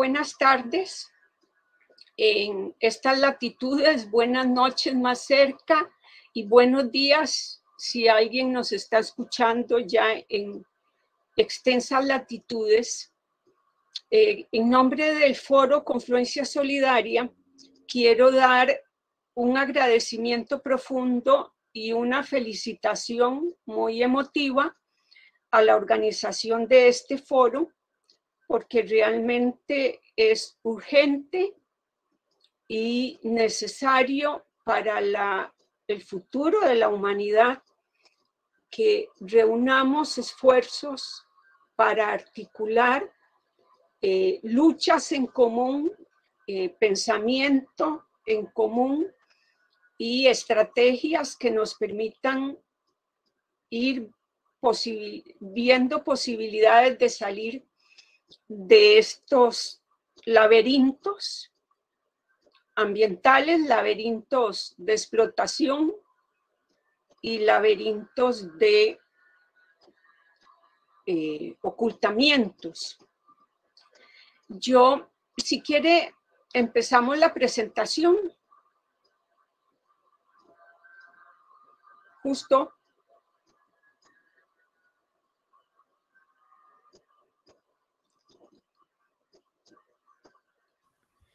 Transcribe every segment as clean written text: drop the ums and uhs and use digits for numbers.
buenas tardes. En estas latitudes, buenas noches más cerca y buenos días si alguien nos está escuchando ya en extensas latitudes. En nombre del Foro Confluencia Solidaria, quiero dar un agradecimiento profundo y una felicitación muy emotiva a la organización de este foro, porque realmente es urgente y necesario para el futuro de la humanidad que reunamos esfuerzos para articular luchas en común, pensamiento en común y estrategias que nos permitan ir viendo posibilidades de salir de estos laberintos ambientales, laberintos de explotación y laberintos de ocultamientos. Si quiere, empezamos la presentación. Justo.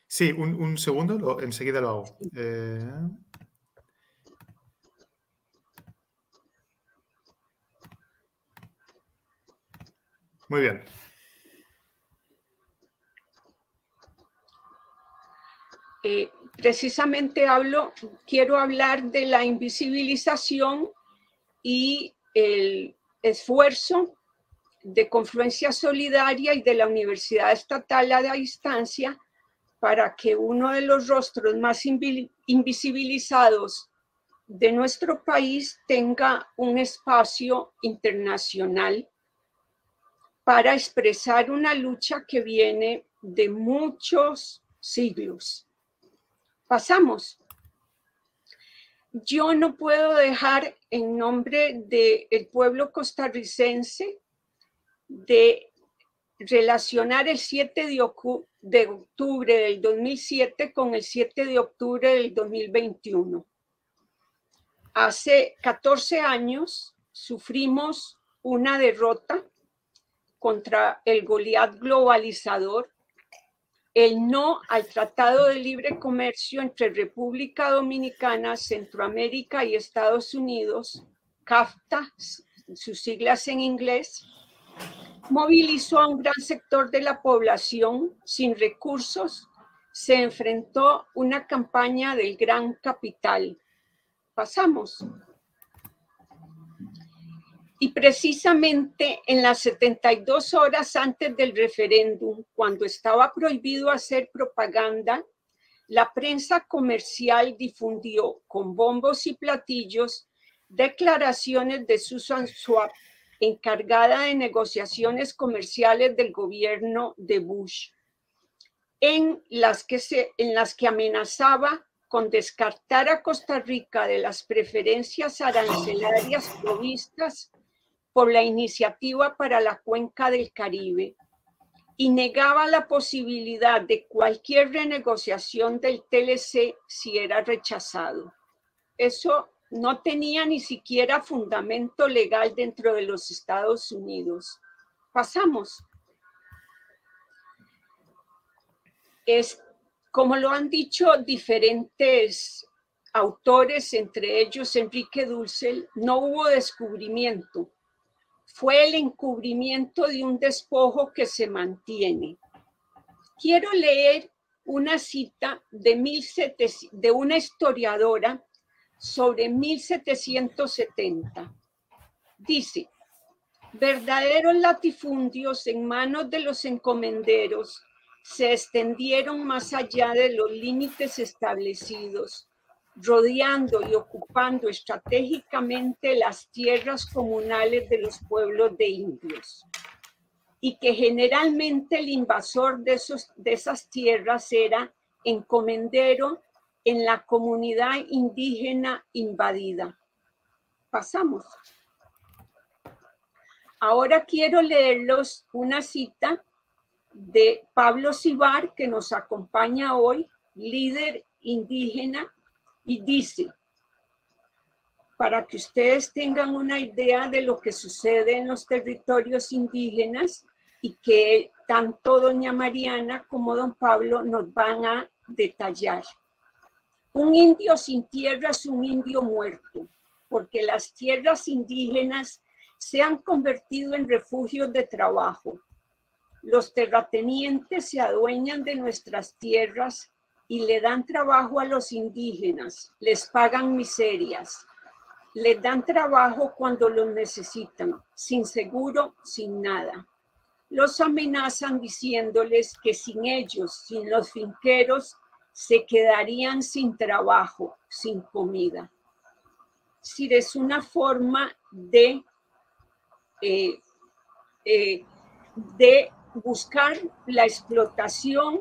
Sí, un segundo, enseguida lo hago. Muy bien. Precisamente quiero hablar de la invisibilización y el esfuerzo de Confluencia Solidaria y de la Universidad Estatal a la Distancia para que uno de los rostros más invisibilizados de nuestro país tenga un espacio internacional para expresar una lucha que viene de muchos siglos. Pasamos. Yo no puedo dejar, en nombre del pueblo costarricense, de relacionar el 7 de octubre del 2007 con el 7 de octubre del 2021. Hace 14 años sufrimos una derrota contra el Goliat globalizador, el no al Tratado de Libre Comercio entre República Dominicana, Centroamérica y Estados Unidos, CAFTA, sus siglas en inglés, movilizó a un gran sector de la población sin recursos, se enfrentó a una campaña del gran capital. Pasamos. Y precisamente en las 72 horas antes del referéndum, cuando estaba prohibido hacer propaganda, la prensa comercial difundió con bombos y platillos declaraciones de Susan Swab, encargada de negociaciones comerciales del gobierno de Bush, en las que amenazaba con descartar a Costa Rica de las preferencias arancelarias provistas por la Iniciativa para la Cuenca del Caribe y negaba la posibilidad de cualquier renegociación del TLC si era rechazado. Eso no tenía ni siquiera fundamento legal dentro de los Estados Unidos. Pasamos. Como lo han dicho diferentes autores, entre ellos Enrique Dussel, no hubo descubrimiento. Fue el encubrimiento de un despojo que se mantiene. Quiero leer una cita de una historiadora sobre 1770. Dice: verdaderos latifundios en manos de los encomenderos se extendieron más allá de los límites establecidos, rodeando y ocupando estratégicamente las tierras comunales de los pueblos de indios, y que generalmente el invasor de esas tierras era encomendero en la comunidad indígena invadida. Pasamos. Ahora quiero leerlos una cita de Pablo Cibar, que nos acompaña hoy, líder indígena, y dice, para que ustedes tengan una idea de lo que sucede en los territorios indígenas y que tanto doña Mariana como don Pablo nos van a detallar. Un indio sin tierra es un indio muerto, porque las tierras indígenas se han convertido en refugios de trabajo. Los terratenientes se adueñan de nuestras tierras y le dan trabajo a los indígenas, les pagan miserias, les dan trabajo cuando los necesitan, sin seguro, sin nada. Los amenazan diciéndoles que sin ellos, sin los finqueros, se quedarían sin trabajo, sin comida. Si es una forma de buscar la explotación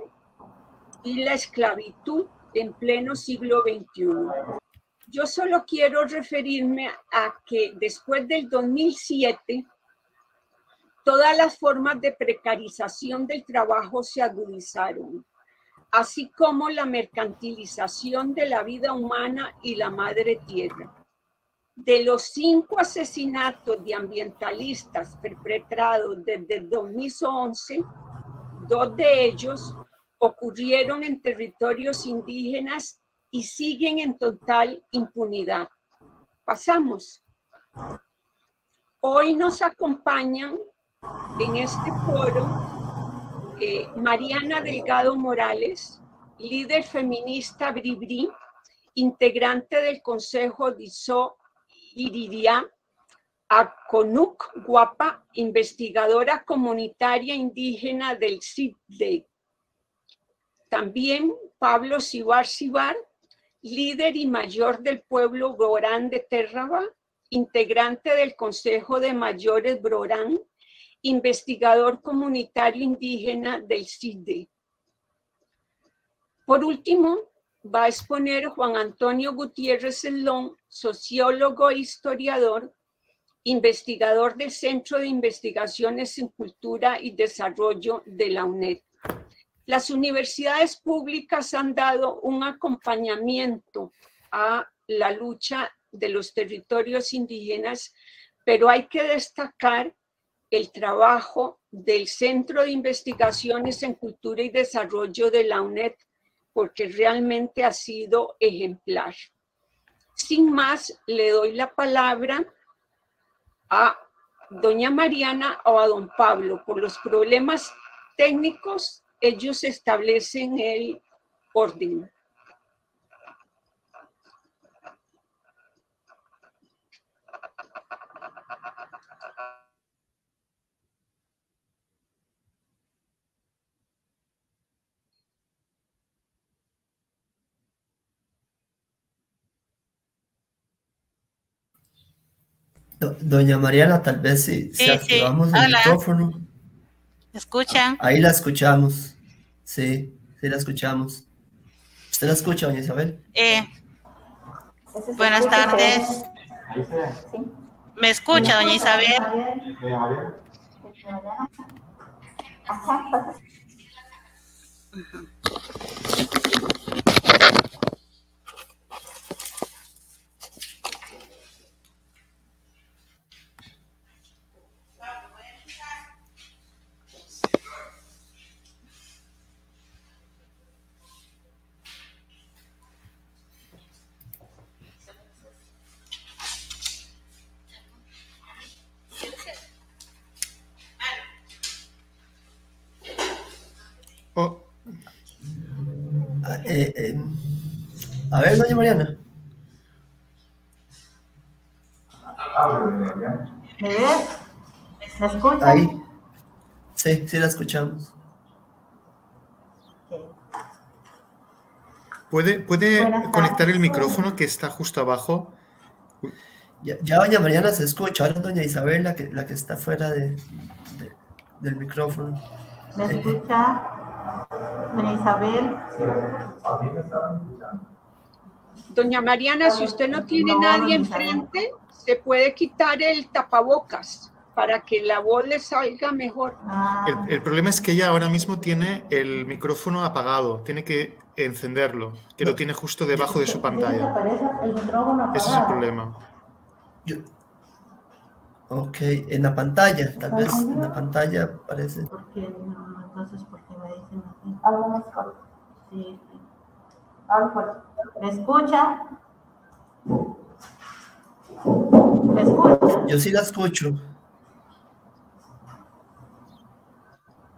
y la esclavitud en pleno siglo XXI. Yo solo quiero referirme a que después del 2007, todas las formas de precarización del trabajo se agudizaron, así como la mercantilización de la vida humana y la madre tierra. De los 5 asesinatos de ambientalistas perpetrados desde el 2011, 2 de ellos ocurrieron en territorios indígenas y siguen en total impunidad. Pasamos. Hoy nos acompañan en este foro Mariana Delgado Morales, líder feminista Bribri, integrante del Consejo Dizó Iridia, Aconuk Guapa, investigadora comunitaria indígena del CIDE. También Pablo Cibar Cibar, líder y mayor del pueblo Brorán de Terraba, integrante del Consejo de Mayores Brorán, investigador comunitario indígena del CIDE. Por último, va a exponer Juan Antonio Gutiérrez Celón, sociólogo e historiador, investigador del Centro de Investigaciones en Cultura y Desarrollo de la UNED. Las universidades públicas han dado un acompañamiento a la lucha de los territorios indígenas, pero hay que destacar el trabajo del Centro de Investigaciones en Cultura y Desarrollo de la UNED, porque realmente ha sido ejemplar. Sin más, le doy la palabra a doña Mariana o a don Pablo. Por los problemas técnicos, ellos establecen el orden. Doña Mariana, tal vez si activamos el micrófono. ¿Me escuchan? Ahí la escuchamos. Sí, sí la escuchamos. ¿Usted la escucha, doña Isabel? Buenas tardes. ¿Me escucha, doña Isabel? A ver, doña Mariana. ¿Me ves? ¿Me escuchan? Ahí. Sí, sí la escuchamos. ¿Puede conectar el micrófono que está justo abajo? Ya doña Mariana se escucha. Ahora doña Isabel, la que está fuera del micrófono. ¿Me escucha? Doña Isabel. Doña Mariana, si usted no tiene nadie enfrente, se puede quitar el tapabocas. para que la voz le salga mejor. El problema es que ella ahora mismo tiene el micrófono apagado, tiene que encenderlo, que lo tiene justo debajo de su pantalla. Ese es el problema. Ok, en la pantalla, tal vez en la pantalla aparece. Porque no, entonces, ¿por qué me dicen así? Algo más corto. Sí, sí. Algo fuerte. ¿Me escucha? ¿Me escucha? Yo sí la escucho.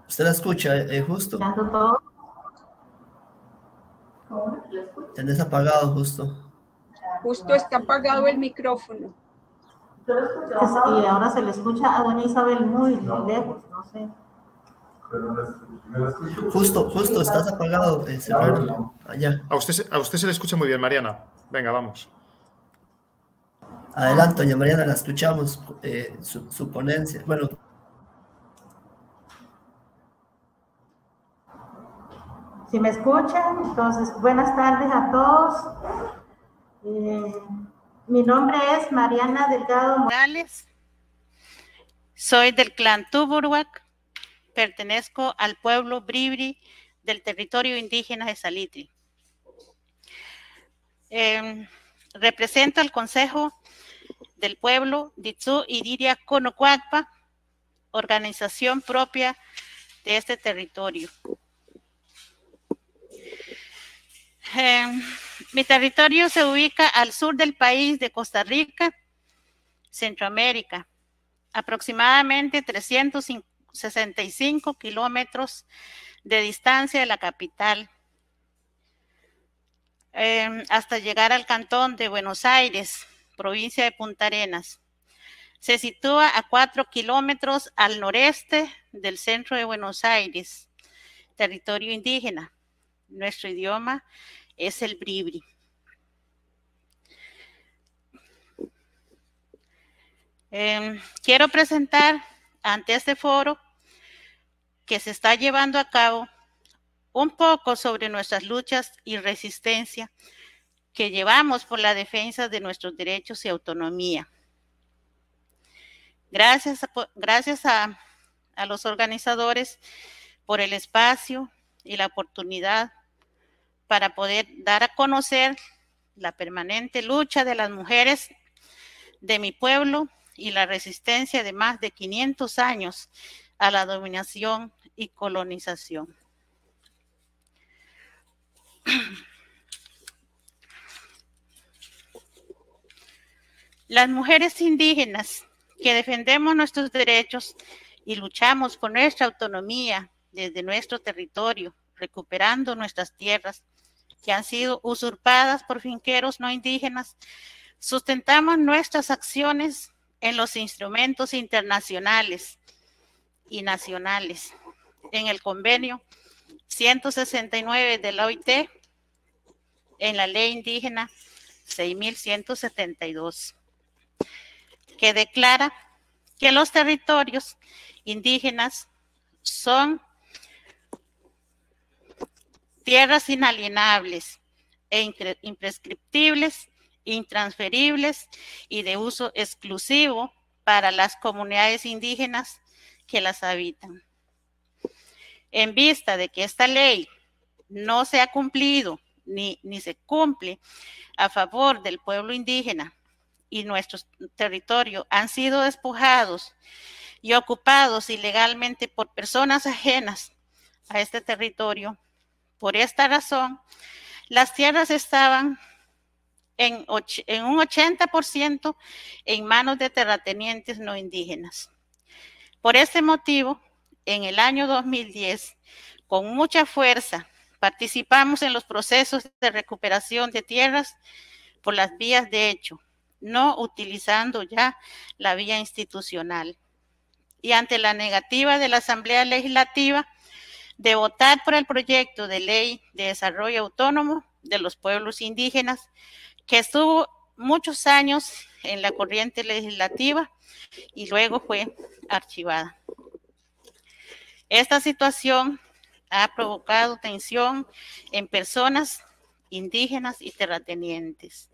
¿Usted la escucha, justo? ¿Escuchando todo? Tenés apagado, justo. Justo está apagado el micrófono. Y ahora se le escucha a doña Isabel muy lejos, no sé. Justo, estás apagado, allá. A usted se le escucha muy bien, Mariana. Venga, vamos. Adelante, doña Mariana, la escuchamos, su ponencia. Bueno. Si me escuchan, entonces, buenas tardes a todos. Mi nombre es Mariana Delgado Morales. Soy del clan Tuburhuac. Pertenezco al pueblo Bribri del territorio indígena de Salitre. Represento al Consejo del Pueblo Ditsu Iriria Conocuacpa, organización propia de este territorio. Mi territorio se ubica al sur del país de Costa Rica, Centroamérica, aproximadamente 365 kilómetros de distancia de la capital, hasta llegar al cantón de Buenos Aires, provincia de Punta Arenas. Se sitúa a 4 kilómetros al noreste del centro de Buenos Aires, territorio indígena. Nuestro idioma es el bribri. Quiero presentar ante este foro que se está llevando a cabo un poco sobre nuestras luchas y resistencia que llevamos por la defensa de nuestros derechos y autonomía. Gracias a los organizadores por el espacio y la oportunidad para poder dar a conocer la permanente lucha de las mujeres de mi pueblo y la resistencia de más de 500 años a la dominación y colonización. Las mujeres indígenas que defendemos nuestros derechos y luchamos por nuestra autonomía desde nuestro territorio, recuperando nuestras tierras que han sido usurpadas por finqueros no indígenas, sustentamos nuestras acciones en los instrumentos internacionales y nacionales, en el convenio 169 de la OIT, en la ley indígena 6172, que declara que los territorios indígenas son tierras inalienables e imprescriptibles, intransferibles y de uso exclusivo para las comunidades indígenas que las habitan. En vista de que esta ley no se ha cumplido ni se cumple a favor del pueblo indígena y nuestros territorios han sido despojados y ocupados ilegalmente por personas ajenas a este territorio, por esta razón, las tierras estaban en un 80% en manos de terratenientes no indígenas. Por este motivo, en el año 2010, con mucha fuerza, participamos en los procesos de recuperación de tierras por las vías de hecho, no utilizando ya la vía institucional. Y ante la negativa de la Asamblea Legislativa de votar por el proyecto de ley de desarrollo autónomo de los pueblos indígenas, que estuvo muchos años en la corriente legislativa y luego fue archivada. Esta situación ha provocado tensión en personas indígenas y terratenientes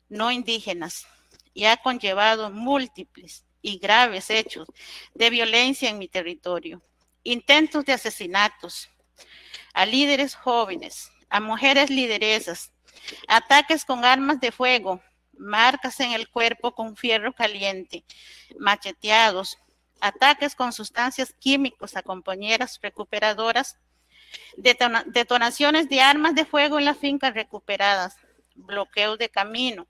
no indígenas y ha conllevado múltiples y graves hechos de violencia en mi territorio. Intentos de asesinatos a líderes jóvenes, a mujeres lideresas, ataques con armas de fuego, marcas en el cuerpo con fierro caliente, macheteados, ataques con sustancias químicas a compañeras recuperadoras, detonaciones de armas de fuego en las fincas recuperadas, bloqueos de camino,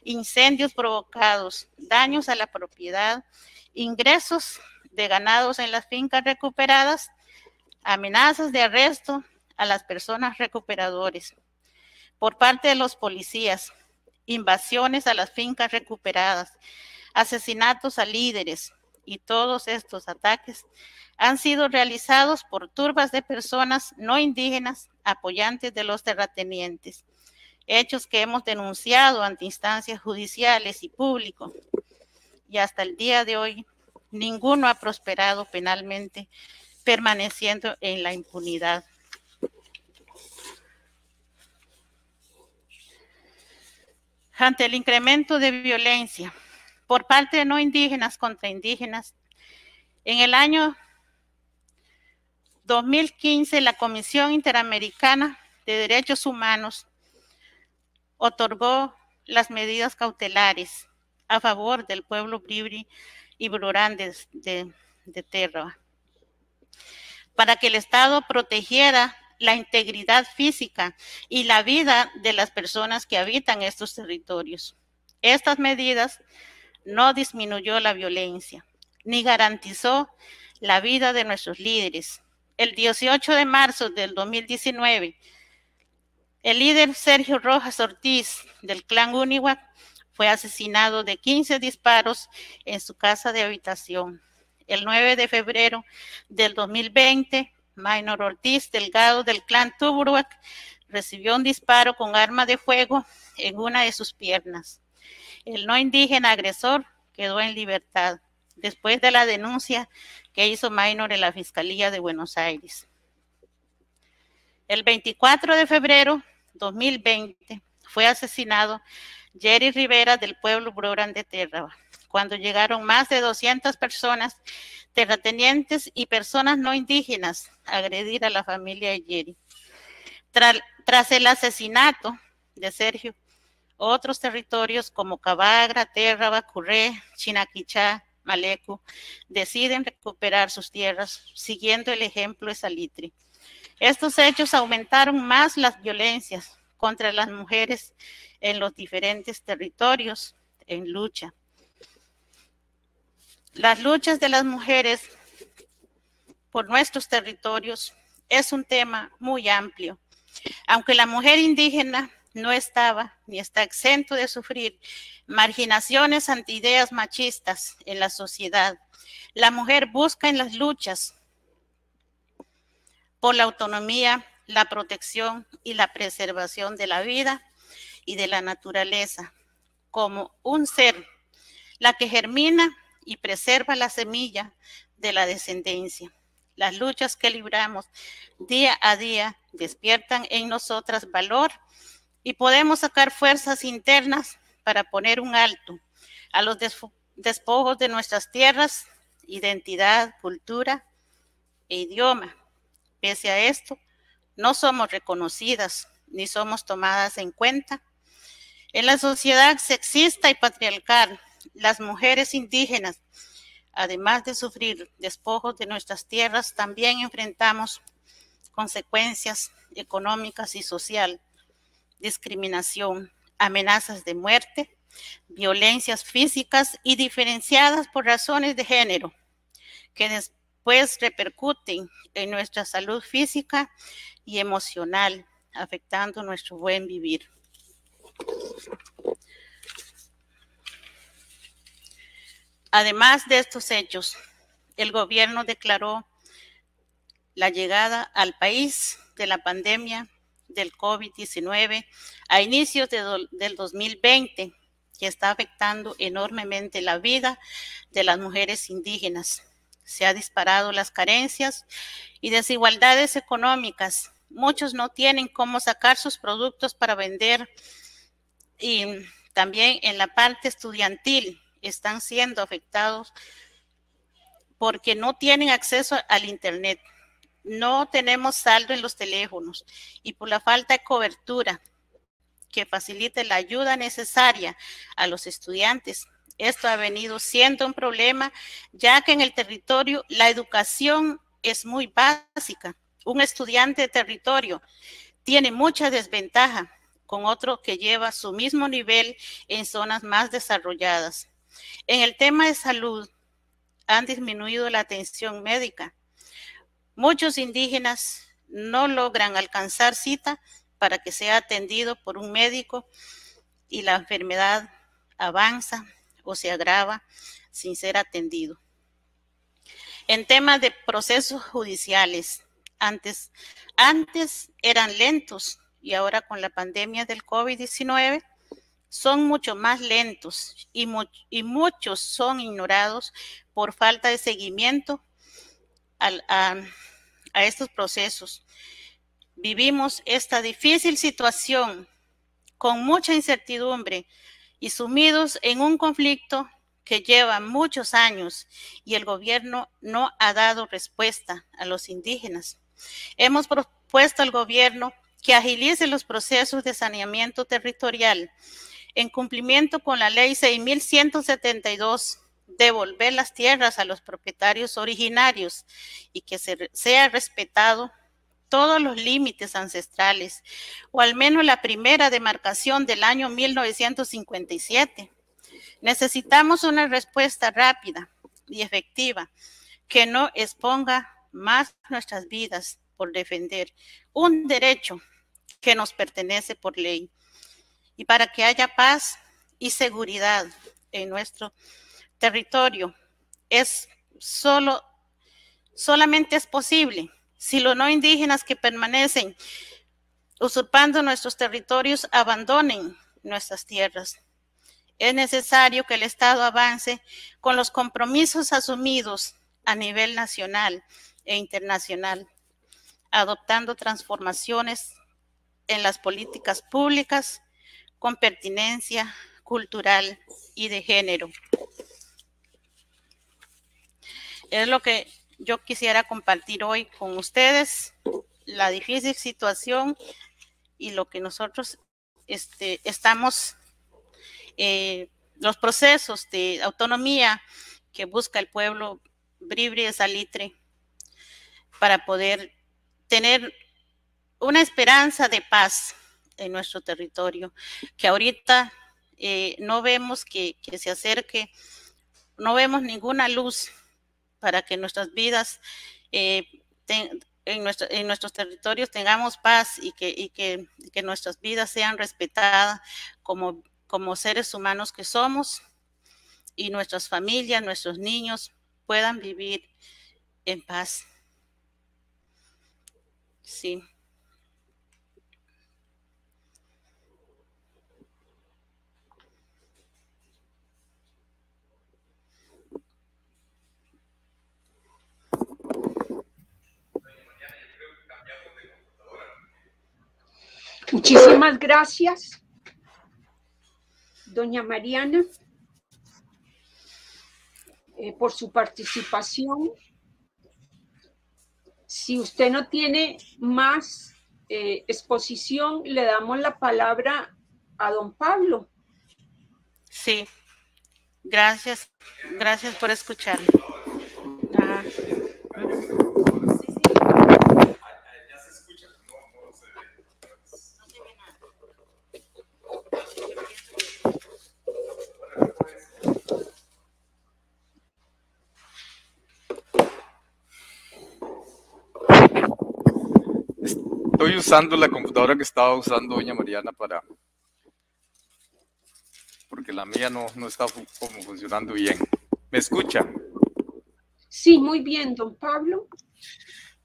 incendios provocados, daños a la propiedad, ingresos de ganados en las fincas recuperadas, amenazas de arresto a las personas recuperadores por parte de los policías, invasiones a las fincas recuperadas, asesinatos a líderes, y todos estos ataques han sido realizados por turbas de personas no indígenas apoyantes de los terratenientes, hechos que hemos denunciado ante instancias judiciales y públicos, y hasta el día de hoy ninguno ha prosperado penalmente, permaneciendo en la impunidad. Ante el incremento de violencia por parte de no indígenas contra indígenas, en el año 2015 la Comisión Interamericana de Derechos Humanos otorgó las medidas cautelares a favor del pueblo bribri y brurán de Terra, para que el Estado protegiera la integridad física y la vida de las personas que habitan estos territorios. Estas medidas no disminuyó la violencia, ni garantizó la vida de nuestros líderes. El 18 de marzo del 2019, el líder Sergio Rojas Ortiz del clan Uniwak fue asesinado de 15 disparos en su casa de habitación. El 9 de febrero del 2020, Maynor Ortiz Delgado del clan Tuburuac recibió un disparo con arma de fuego en una de sus piernas. El no indígena agresor quedó en libertad después de la denuncia que hizo Maynor en la Fiscalía de Buenos Aires. El 24 de febrero de 2020 fue asesinado Jerry Rivera del pueblo Brurán de Terra, cuando llegaron más de 200 personas, terratenientes y personas no indígenas a agredir a la familia de Jerry. Tras el asesinato de Sergio, otros territorios como Cabagra, Terra, Bacurré, Chinaquichá, Malecu, deciden recuperar sus tierras siguiendo el ejemplo de Salitre. Estos hechos aumentaron más las violencias contra las mujeres en los diferentes territorios en lucha. Las luchas de las mujeres por nuestros territorios es un tema muy amplio. Aunque la mujer indígena no estaba ni está exento de sufrir marginaciones ante ideas machistas en la sociedad, la mujer busca en las luchas por la autonomía, la protección y la preservación de la vida y de la naturaleza como un ser, la que germina y preserva la semilla de la descendencia. Las luchas que libramos día a día despiertan en nosotras valor y podemos sacar fuerzas internas para poner un alto a los despojos de nuestras tierras, identidad, cultura e idioma. Pese a esto, no somos reconocidas ni somos tomadas en cuenta. En la sociedad sexista y patriarcal, las mujeres indígenas, además de sufrir despojos de nuestras tierras, también enfrentamos consecuencias económicas y sociales, discriminación, amenazas de muerte, violencias físicas y diferenciadas por razones de género, que después repercuten en nuestra salud física y emocional, afectando nuestro buen vivir. Además de estos hechos, el gobierno declaró la llegada al país de la pandemia del COVID-19 a inicios del 2020, que está afectando enormemente la vida de las mujeres indígenas. Se han disparado las carencias y desigualdades económicas. Muchos no tienen cómo sacar sus productos para vender, y también en la parte estudiantil están siendo afectados porque no tienen acceso al internet, no tenemos saldo en los teléfonos y por la falta de cobertura que facilite la ayuda necesaria a los estudiantes. Esto ha venido siendo un problema, ya que en el territorio la educación es muy básica. Un estudiante de territorio tiene mucha desventaja con otro que lleva su mismo nivel en zonas más desarrolladas. En el tema de salud, han disminuido la atención médica. Muchos indígenas no logran alcanzar cita para que sea atendido por un médico y la enfermedad avanza o se agrava sin ser atendido. En temas de procesos judiciales, antes eran lentos y ahora con la pandemia del COVID-19 son mucho más lentos y muchos son ignorados por falta de seguimiento a estos procesos. Vivimos esta difícil situación con mucha incertidumbre y sumidos en un conflicto que lleva muchos años y el gobierno no ha dado respuesta a los indígenas. Hemos propuesto al gobierno que agilice los procesos de saneamiento territorial en cumplimiento con la ley 6.172, devolver las tierras a los propietarios originarios y que sea respetado todos los límites ancestrales, o al menos la primera demarcación del año 1957. Necesitamos una respuesta rápida y efectiva que no exponga más nuestras vidas por defender un derecho que nos pertenece por ley. Y para que haya paz y seguridad en nuestro territorio, solamente es posible si los no indígenas que permanecen usurpando nuestros territorios abandonen nuestras tierras. Es necesario que el Estado avance con los compromisos asumidos a nivel nacional e internacional, adoptando transformaciones en las políticas públicas con pertinencia cultural y de género. Es lo que yo quisiera compartir hoy con ustedes, la difícil situación y lo que nosotros estamos, los procesos de autonomía que busca el pueblo Bribri de Salitre para poder tener una esperanza de paz en nuestro territorio, que ahorita no vemos que se acerque, no vemos ninguna luz para que nuestras vidas en nuestros territorios tengamos paz y que nuestras vidas sean respetadas como seres humanos que somos y nuestras familias, nuestros niños puedan vivir en paz. Sí. Muchísimas gracias, doña Mariana, por su participación. Si usted no tiene más exposición, le damos la palabra a don Pablo. Sí, gracias por escuchar. Estoy usando la computadora que estaba usando doña Mariana porque la mía no está como funcionando bien. ¿Me escucha? Sí, muy bien, don Pablo.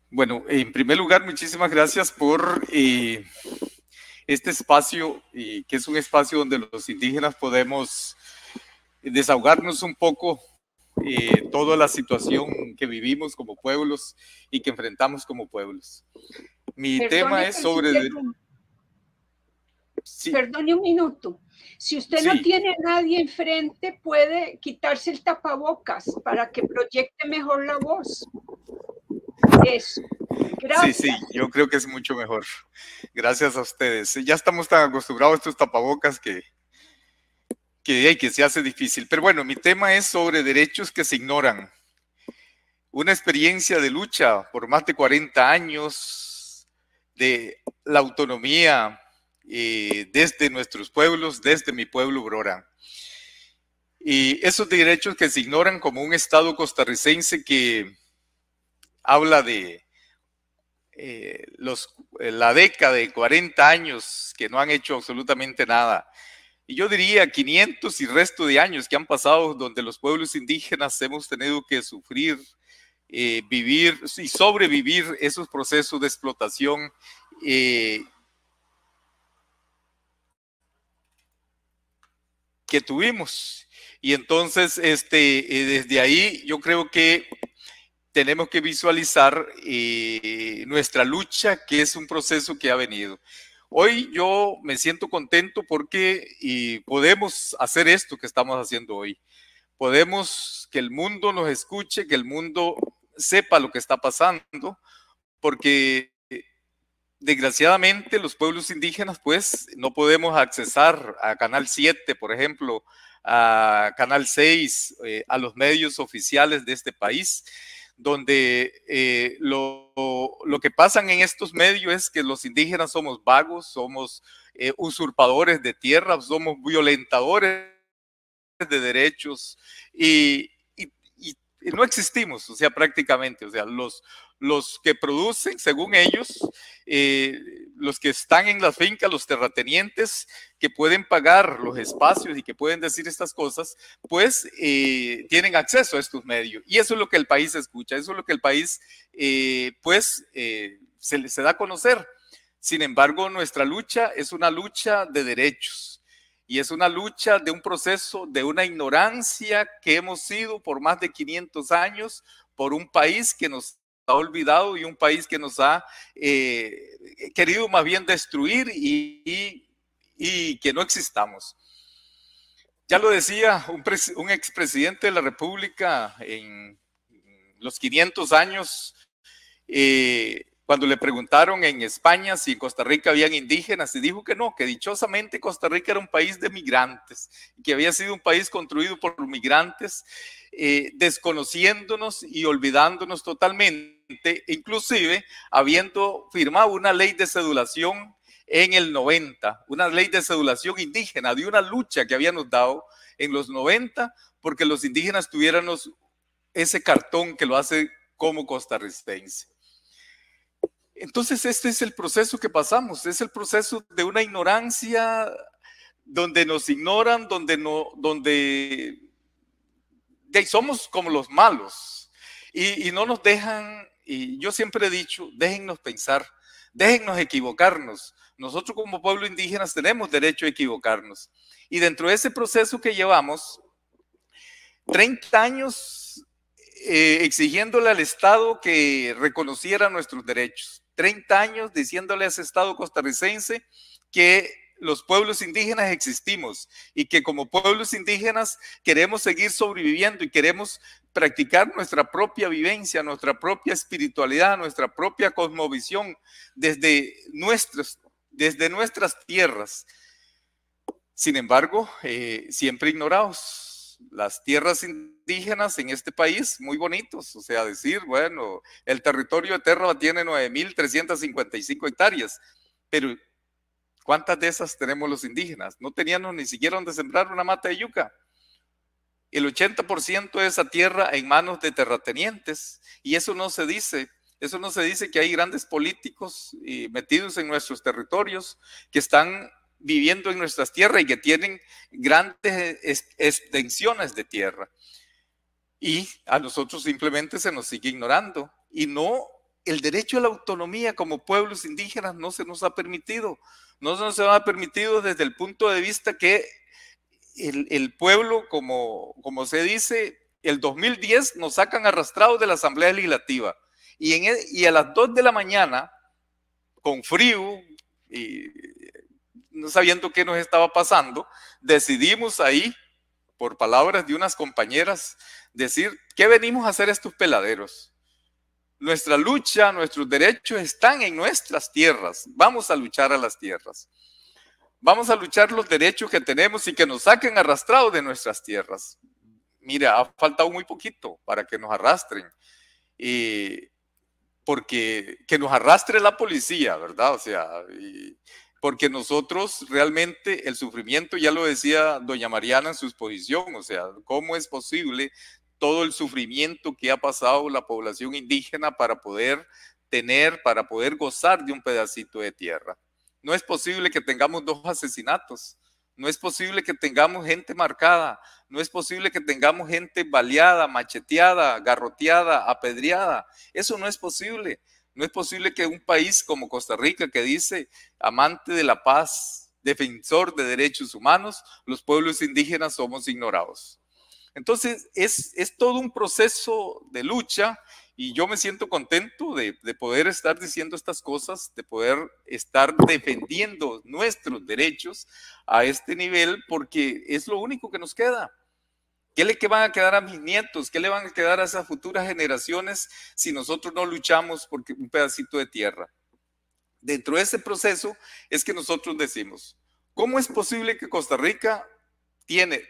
Bueno, en primer lugar, muchísimas gracias por este espacio, que es un espacio donde los indígenas podemos desahogarnos un poco toda la situación que vivimos como pueblos y que enfrentamos como pueblos. Mi tema es sobre... Sí. Perdone un minuto. Si usted no tiene a nadie enfrente, puede quitarse el tapabocas para que proyecte mejor la voz. Eso. Gracias. Sí, yo creo que es mucho mejor. Gracias a ustedes. Ya estamos tan acostumbrados a estos tapabocas que se hace difícil. Pero bueno, mi tema es sobre derechos que se ignoran. Una experiencia de lucha por más de 40 años de la autonomía desde nuestros pueblos, desde mi pueblo Brora. Y esos derechos que se ignoran, como un Estado costarricense que habla de la década de 40 años que no han hecho absolutamente nada. Y yo diría 500 y resto de años que han pasado donde los pueblos indígenas hemos tenido que sufrir, vivir y sobrevivir esos procesos de explotación que tuvimos. Y entonces, desde ahí yo creo que tenemos que visualizar nuestra lucha, que es un proceso que ha venido. Hoy yo me siento contento porque podemos hacer esto que estamos haciendo hoy. Podemos que el mundo nos escuche, que el mundo sepa lo que está pasando, porque desgraciadamente los pueblos indígenas pues no podemos accesar a Canal 7, por ejemplo, a Canal 6, a los medios oficiales de este país, donde lo que pasa en estos medios es que los indígenas somos vagos, somos usurpadores de tierra, somos violentadores de derechos y no existimos, o sea, prácticamente, o sea, los que producen, según ellos, los que están en la finca, los terratenientes que pueden pagar los espacios y que pueden decir estas cosas, pues tienen acceso a estos medios. Y eso es lo que el país escucha, eso es lo que el país, se da a conocer. Sin embargo, nuestra lucha es una lucha de derechos. Y es una lucha de un proceso, de una ignorancia que hemos sido por más de 500 años por un país que nos ha olvidado y un país que nos ha querido más bien destruir y que no existamos. Ya lo decía un expresidente de la República en los 500 años, cuando le preguntaron en España si en Costa Rica habían indígenas, y dijo que no, que dichosamente Costa Rica era un país de migrantes, que había sido un país construido por migrantes, desconociéndonos y olvidándonos totalmente, inclusive habiendo firmado una ley de cedulación en el 90, una ley de cedulación indígena, de una lucha que habíamos dado en los 90, porque los indígenas tuviéramos ese cartón que lo hace como costarricense. Entonces este es el proceso que pasamos, es el proceso de una ignorancia donde nos ignoran, donde somos como los malos y no nos dejan, y yo siempre he dicho, déjennos pensar, déjennos equivocarnos. Nosotros como pueblo indígena tenemos derecho a equivocarnos. Y dentro de ese proceso que llevamos, 30 años exigiéndole al Estado que reconociera nuestros derechos. 30 años diciéndole a ese Estado costarricense que los pueblos indígenas existimos y que como pueblos indígenas queremos seguir sobreviviendo y queremos practicar nuestra propia vivencia, nuestra propia espiritualidad, nuestra propia cosmovisión desde nuestras tierras. Sin embargo, siempre ignorados. Las tierras indígenas en este país, muy bonitos, o sea, decir, bueno, el territorio de Terra tiene 9.355 hectáreas, pero ¿cuántas de esas tenemos los indígenas? No teníamos ni siquiera donde sembrar una mata de yuca. El 80% de esa tierra en manos de terratenientes, y eso no se dice que hay grandes políticos metidos en nuestros territorios que están viviendo en nuestras tierras y que tienen grandes extensiones de tierra. Y a nosotros simplemente se nos sigue ignorando. Y no, el derecho a la autonomía como pueblos indígenas no se nos ha permitido. No se nos ha permitido desde el punto de vista que el pueblo, como se dice, el 2010 nos sacan arrastrados de la Asamblea Legislativa. Y a las 2 de la mañana, con frío, no sabiendo qué nos estaba pasando, decidimos ahí, por palabras de unas compañeras, decir, ¿qué venimos a hacer estos peladeros? Nuestra lucha, nuestros derechos están en nuestras tierras. Vamos a luchar a las tierras. Vamos a luchar los derechos que tenemos y que nos saquen arrastrados de nuestras tierras. Mira, ha faltado muy poquito para que nos arrastren. Porque que nos arrastre la policía, ¿verdad? O sea, porque nosotros realmente el sufrimiento, ya lo decía doña Mariana en su exposición, o sea, ¿cómo es posible todo el sufrimiento que ha pasado la población indígena para poder tener, para poder gozar de un pedacito de tierra? No es posible que tengamos 2 asesinatos, no es posible que tengamos gente marcada, no es posible que tengamos gente baleada, macheteada, garroteada, apedreada. Eso no es posible. No es posible que un país como Costa Rica, que dice amante de la paz, defensor de derechos humanos, los pueblos indígenas somos ignorados. Entonces, es todo un proceso de lucha y yo me siento contento de poder estar diciendo estas cosas, de poder estar defendiendo nuestros derechos a este nivel, porque es lo único que nos queda. ¿Qué le van a quedar a mis nietos? ¿Qué le van a quedar a esas futuras generaciones si nosotros no luchamos por un pedacito de tierra? Dentro de ese proceso es que nosotros decimos, ¿cómo es posible que Costa Rica tiene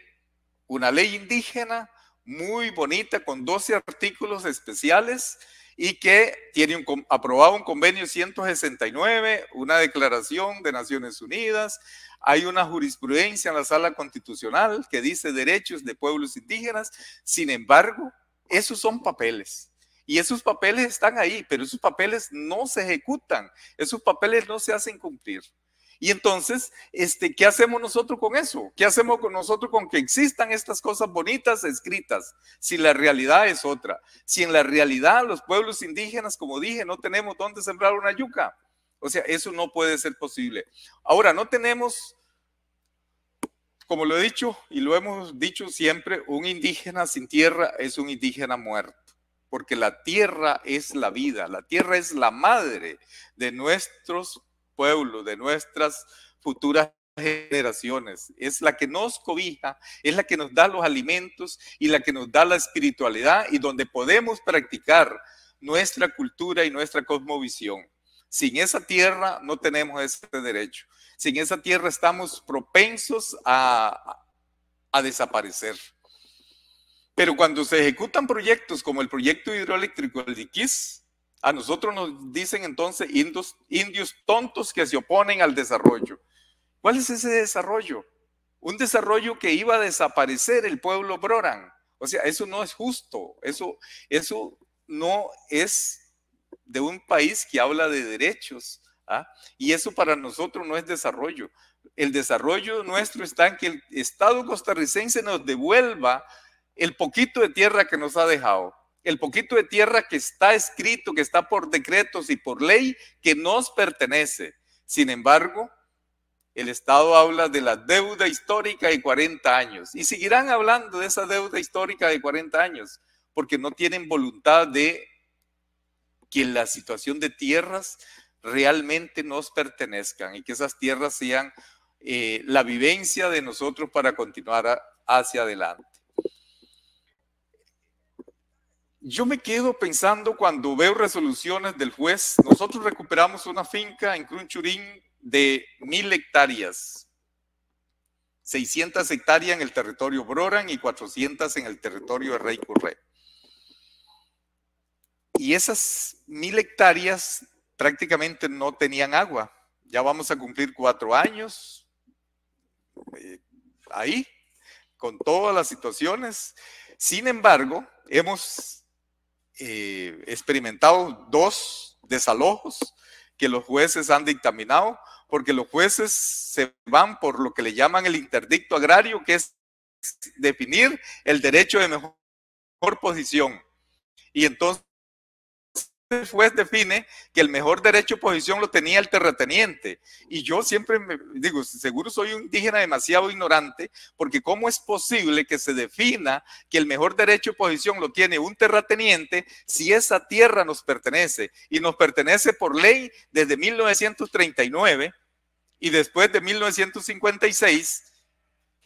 una ley indígena muy bonita con 12 artículos especiales y que tiene aprobado un convenio 169, una declaración de Naciones Unidas, hay una jurisprudencia en la Sala Constitucional que dice derechos de pueblos indígenas? Sin embargo, esos son papeles y esos papeles están ahí, pero esos papeles no se ejecutan, esos papeles no se hacen cumplir. Y entonces, ¿qué hacemos nosotros con eso? ¿Qué hacemos con nosotros con que existan estas cosas bonitas escritas? Si la realidad es otra. Si en la realidad los pueblos indígenas, como dije, no tenemos dónde sembrar una yuca. O sea, eso no puede ser posible. Ahora, no tenemos, como lo he dicho y lo hemos dicho siempre, un indígena sin tierra es un indígena muerto. Porque la tierra es la vida, la tierra es la madre de nuestros pueblo, de nuestras futuras generaciones. Es la que nos cobija, es la que nos da los alimentos y la que nos da la espiritualidad y donde podemos practicar nuestra cultura y nuestra cosmovisión. Sin esa tierra no tenemos ese derecho. Sin esa tierra estamos propensos a desaparecer. Pero cuando se ejecutan proyectos como el proyecto hidroeléctrico del Diquís, a nosotros nos dicen entonces indios tontos que se oponen al desarrollo. ¿Cuál es ese desarrollo? Un desarrollo que iba a desaparecer el pueblo Broran. O sea, eso no es justo. Eso no es de un país que habla de derechos. ¿Ah? Y eso para nosotros no es desarrollo. El desarrollo nuestro está en que el Estado costarricense nos devuelva el poquito de tierra que nos ha dejado. El poquito de tierra que está escrito, que está por decretos y por ley, que nos pertenece. Sin embargo, el Estado habla de la deuda histórica de 40 años y seguirán hablando de esa deuda histórica de 40 años porque no tienen voluntad de que la situación de tierras realmente nos pertenezcan y que esas tierras sean la vivencia de nosotros para continuar hacia adelante. Yo me quedo pensando cuando veo resoluciones del juez. Nosotros recuperamos una finca en Crunchurín de 1000 hectáreas, 600 hectáreas en el territorio Broran y 400 en el territorio de Rey Curré. Y esas 1000 hectáreas prácticamente no tenían agua. Ya vamos a cumplir 4 años ahí, con todas las situaciones. Sin embargo, hemos experimentado 2 desalojos que los jueces han dictaminado, porque los jueces se van por lo que le llaman el interdicto agrario, que es definir el derecho de mejor posición. Y entonces el juez define que el mejor derecho de posición lo tenía el terrateniente. Y yo siempre me digo, seguro soy un indígena demasiado ignorante, porque ¿cómo es posible que se defina que el mejor derecho de posición lo tiene un terrateniente si esa tierra nos pertenece? Y nos pertenece por ley desde 1939 y después de 1956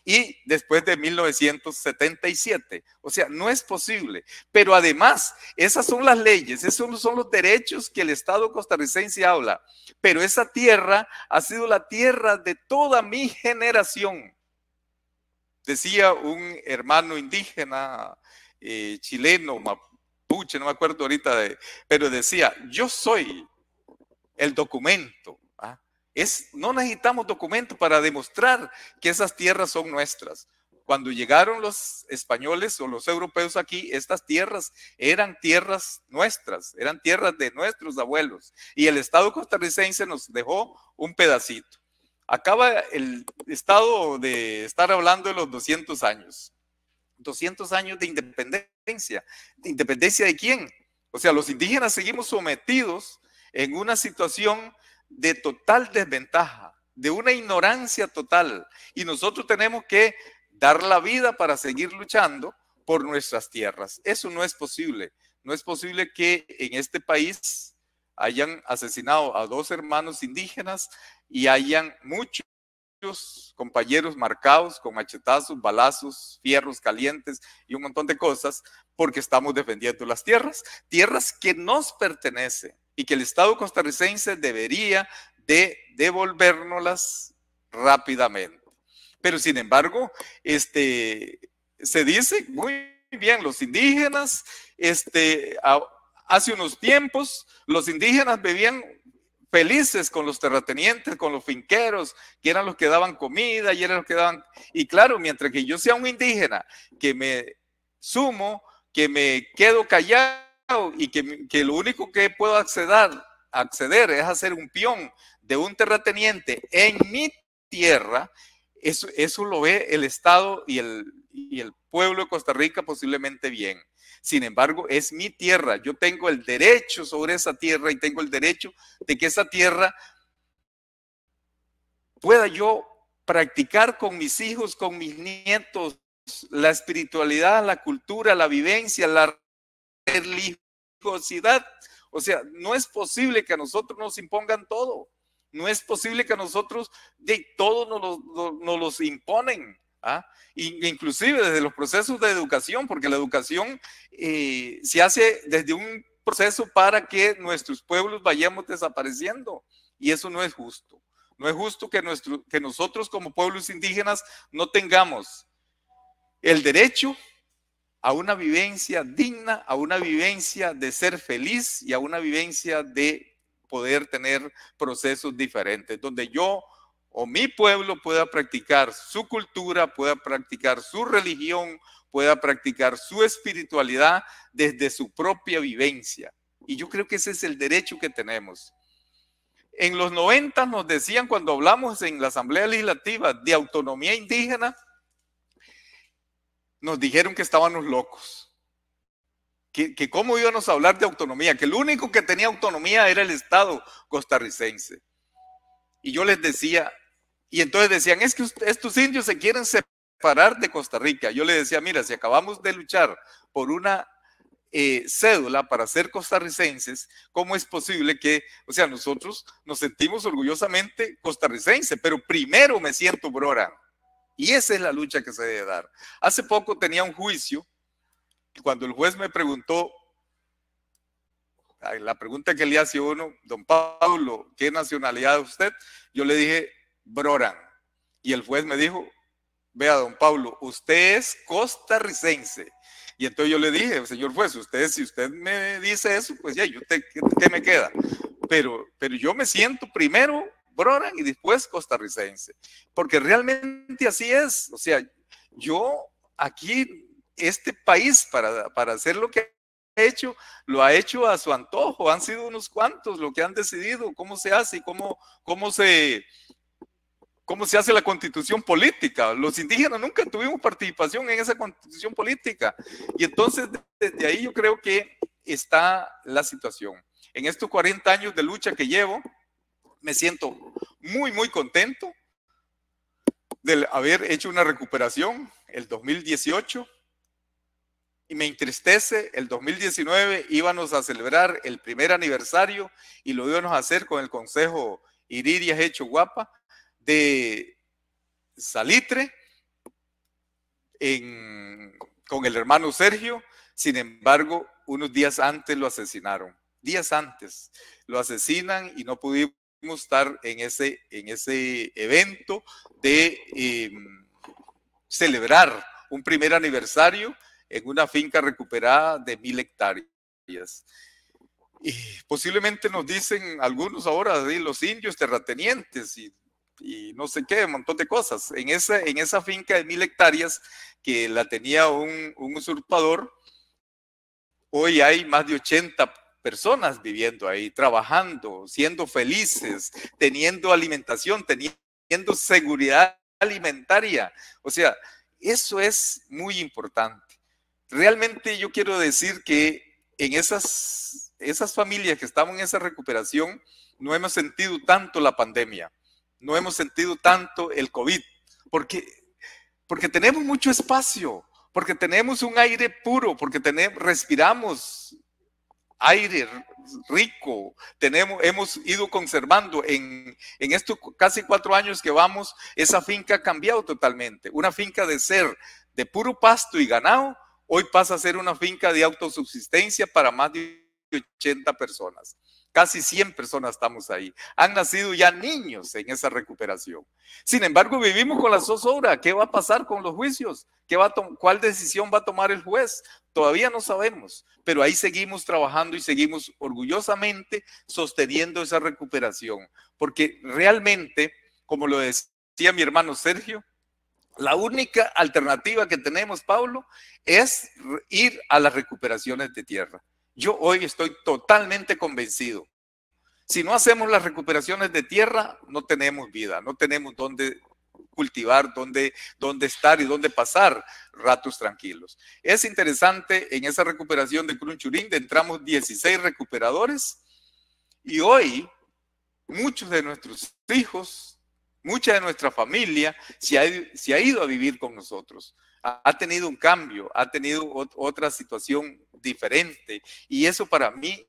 y después de 1977. O sea, no es posible. Pero además, esas son las leyes, esos son los derechos que el Estado costarricense habla. Pero esa tierra ha sido la tierra de toda mi generación. Decía un hermano indígena chileno, mapuche, no me acuerdo ahorita, pero decía, yo soy el documento. No necesitamos documento para demostrar que esas tierras son nuestras. Cuando llegaron los españoles o los europeos aquí, estas tierras eran tierras nuestras, eran tierras de nuestros abuelos. Y el Estado costarricense nos dejó un pedacito. Acaba el Estado de estar hablando de los 200 años. 200 años de independencia. ¿De independencia de quién? O sea, los indígenas seguimos sometidos en una situación de total desventaja, de una ignorancia total, y nosotros tenemos que dar la vida para seguir luchando por nuestras tierras. Eso no es posible. No es posible que en este país hayan asesinado a 2 hermanos indígenas y hayan muchos compañeros marcados con machetazos, balazos, fierros calientes y un montón de cosas porque estamos defendiendo las tierras, tierras que nos pertenecen y que el Estado costarricense debería de devolvérnoslas rápidamente. Pero sin embargo, se dice muy bien, los indígenas, hace unos tiempos, los indígenas vivían felices con los terratenientes, con los finqueros, que eran los que daban comida y eran los que daban... Y claro, mientras que yo sea un indígena, que me sumo, que me quedo callado y que lo único que puedo acceder es a ser un peón de un terrateniente en mi tierra, eso lo ve el Estado y el pueblo de Costa Rica posiblemente bien. Sin embargo, es mi tierra. Yo tengo el derecho sobre esa tierra y tengo el derecho de que esa tierra pueda yo practicar con mis hijos, con mis nietos, la espiritualidad, la cultura, la vivencia, la religiosidad. O sea, no es posible que a nosotros nos impongan todo. No es posible que a nosotros de todo nos los imponen. Inclusive desde los procesos de educación, porque la educación se hace desde un proceso para que nuestros pueblos vayamos desapareciendo, y eso no es justo. No es justo que nosotros como pueblos indígenas no tengamos el derecho a una vivencia digna, a una vivencia de ser feliz y a una vivencia de poder tener procesos diferentes, donde yo o mi pueblo pueda practicar su cultura, pueda practicar su religión, pueda practicar su espiritualidad desde su propia vivencia. Y yo creo que ese es el derecho que tenemos. En los 90 nos decían, cuando hablamos en la Asamblea Legislativa de autonomía indígena, nos dijeron que estábamos locos. Que cómo íbamos a hablar de autonomía, que el único que tenía autonomía era el Estado costarricense. Y yo les decía, y entonces decían, es que estos indios se quieren separar de Costa Rica. Yo les decía, mira, si acabamos de luchar por una cédula para ser costarricenses, ¿cómo es posible que, o sea, nosotros nos sentimos orgullosamente costarricenses, pero primero me siento brora? Y esa es la lucha que se debe dar. Hace poco tenía un juicio, cuando el juez me preguntó, la pregunta que le hace uno, don Pablo, ¿qué nacionalidad es usted? Yo le dije, Broran. Y el juez me dijo, vea, don Pablo, usted es costarricense. Y entonces yo le dije, señor juez, si usted me dice eso, pues ya, ¿qué me queda? Pero yo me siento primero Broran y después costarricense. Porque realmente así es. O sea, yo aquí, este país, para hacer lo que ha hecho, lo ha hecho a su antojo. Han sido unos cuantos lo que han decidido cómo se hace y cómo se hace la constitución política. Los indígenas nunca tuvimos participación en esa constitución política. Y entonces, desde ahí yo creo que está la situación. En estos 40 años de lucha que llevo, me siento muy, muy contento de haber hecho una recuperación el 2018. Y me entristece, el 2019 íbamos a celebrar el primer aniversario y lo íbamos a hacer con el Consejo Iriria Hecho Guapa, de salitre con el hermano Sergio. Sin embargo, unos días antes lo asesinaron. Días antes lo asesinan y no pudimos estar en ese evento de celebrar un primer aniversario en una finca recuperada de 1000 hectáreas. Y posiblemente nos dicen algunos ahora, los indios terratenientes y no sé qué, un montón de cosas. En esa finca de 1000 hectáreas que la tenía un usurpador, hoy hay más de 80 personas viviendo ahí, trabajando, siendo felices, teniendo alimentación, teniendo seguridad alimentaria. O sea, eso es muy importante. Realmente yo quiero decir que en esas familias que estamos en esa recuperación, no hemos sentido tanto la pandemia, no hemos sentido tanto el COVID, porque tenemos mucho espacio, porque tenemos un aire puro, porque respiramos aire rico, hemos ido conservando en estos casi 4 años que vamos, esa finca ha cambiado totalmente. Una finca de ser de puro pasto y ganado, hoy pasa a ser una finca de autosubsistencia para más de 80 personas. Casi 100 personas estamos ahí. Han nacido ya niños en esa recuperación. Sin embargo, vivimos con la zozobra. ¿Qué va a pasar con los juicios? ¿Cuál decisión va a tomar el juez? Todavía no sabemos, pero ahí seguimos trabajando y seguimos orgullosamente sosteniendo esa recuperación. Porque realmente, como lo decía mi hermano Sergio, la única alternativa que tenemos, Pablo, es ir a las recuperaciones de tierra. Yo hoy estoy totalmente convencido. Si no hacemos las recuperaciones de tierra, no tenemos vida, no tenemos dónde cultivar, dónde estar y dónde pasar ratos tranquilos. Es interesante, en esa recuperación de Crunchurín entramos 16 recuperadores y hoy muchos de nuestros hijos, mucha de nuestra familia se ha ido a vivir con nosotros. Ha tenido un cambio, ha tenido otra situación diferente y eso para mí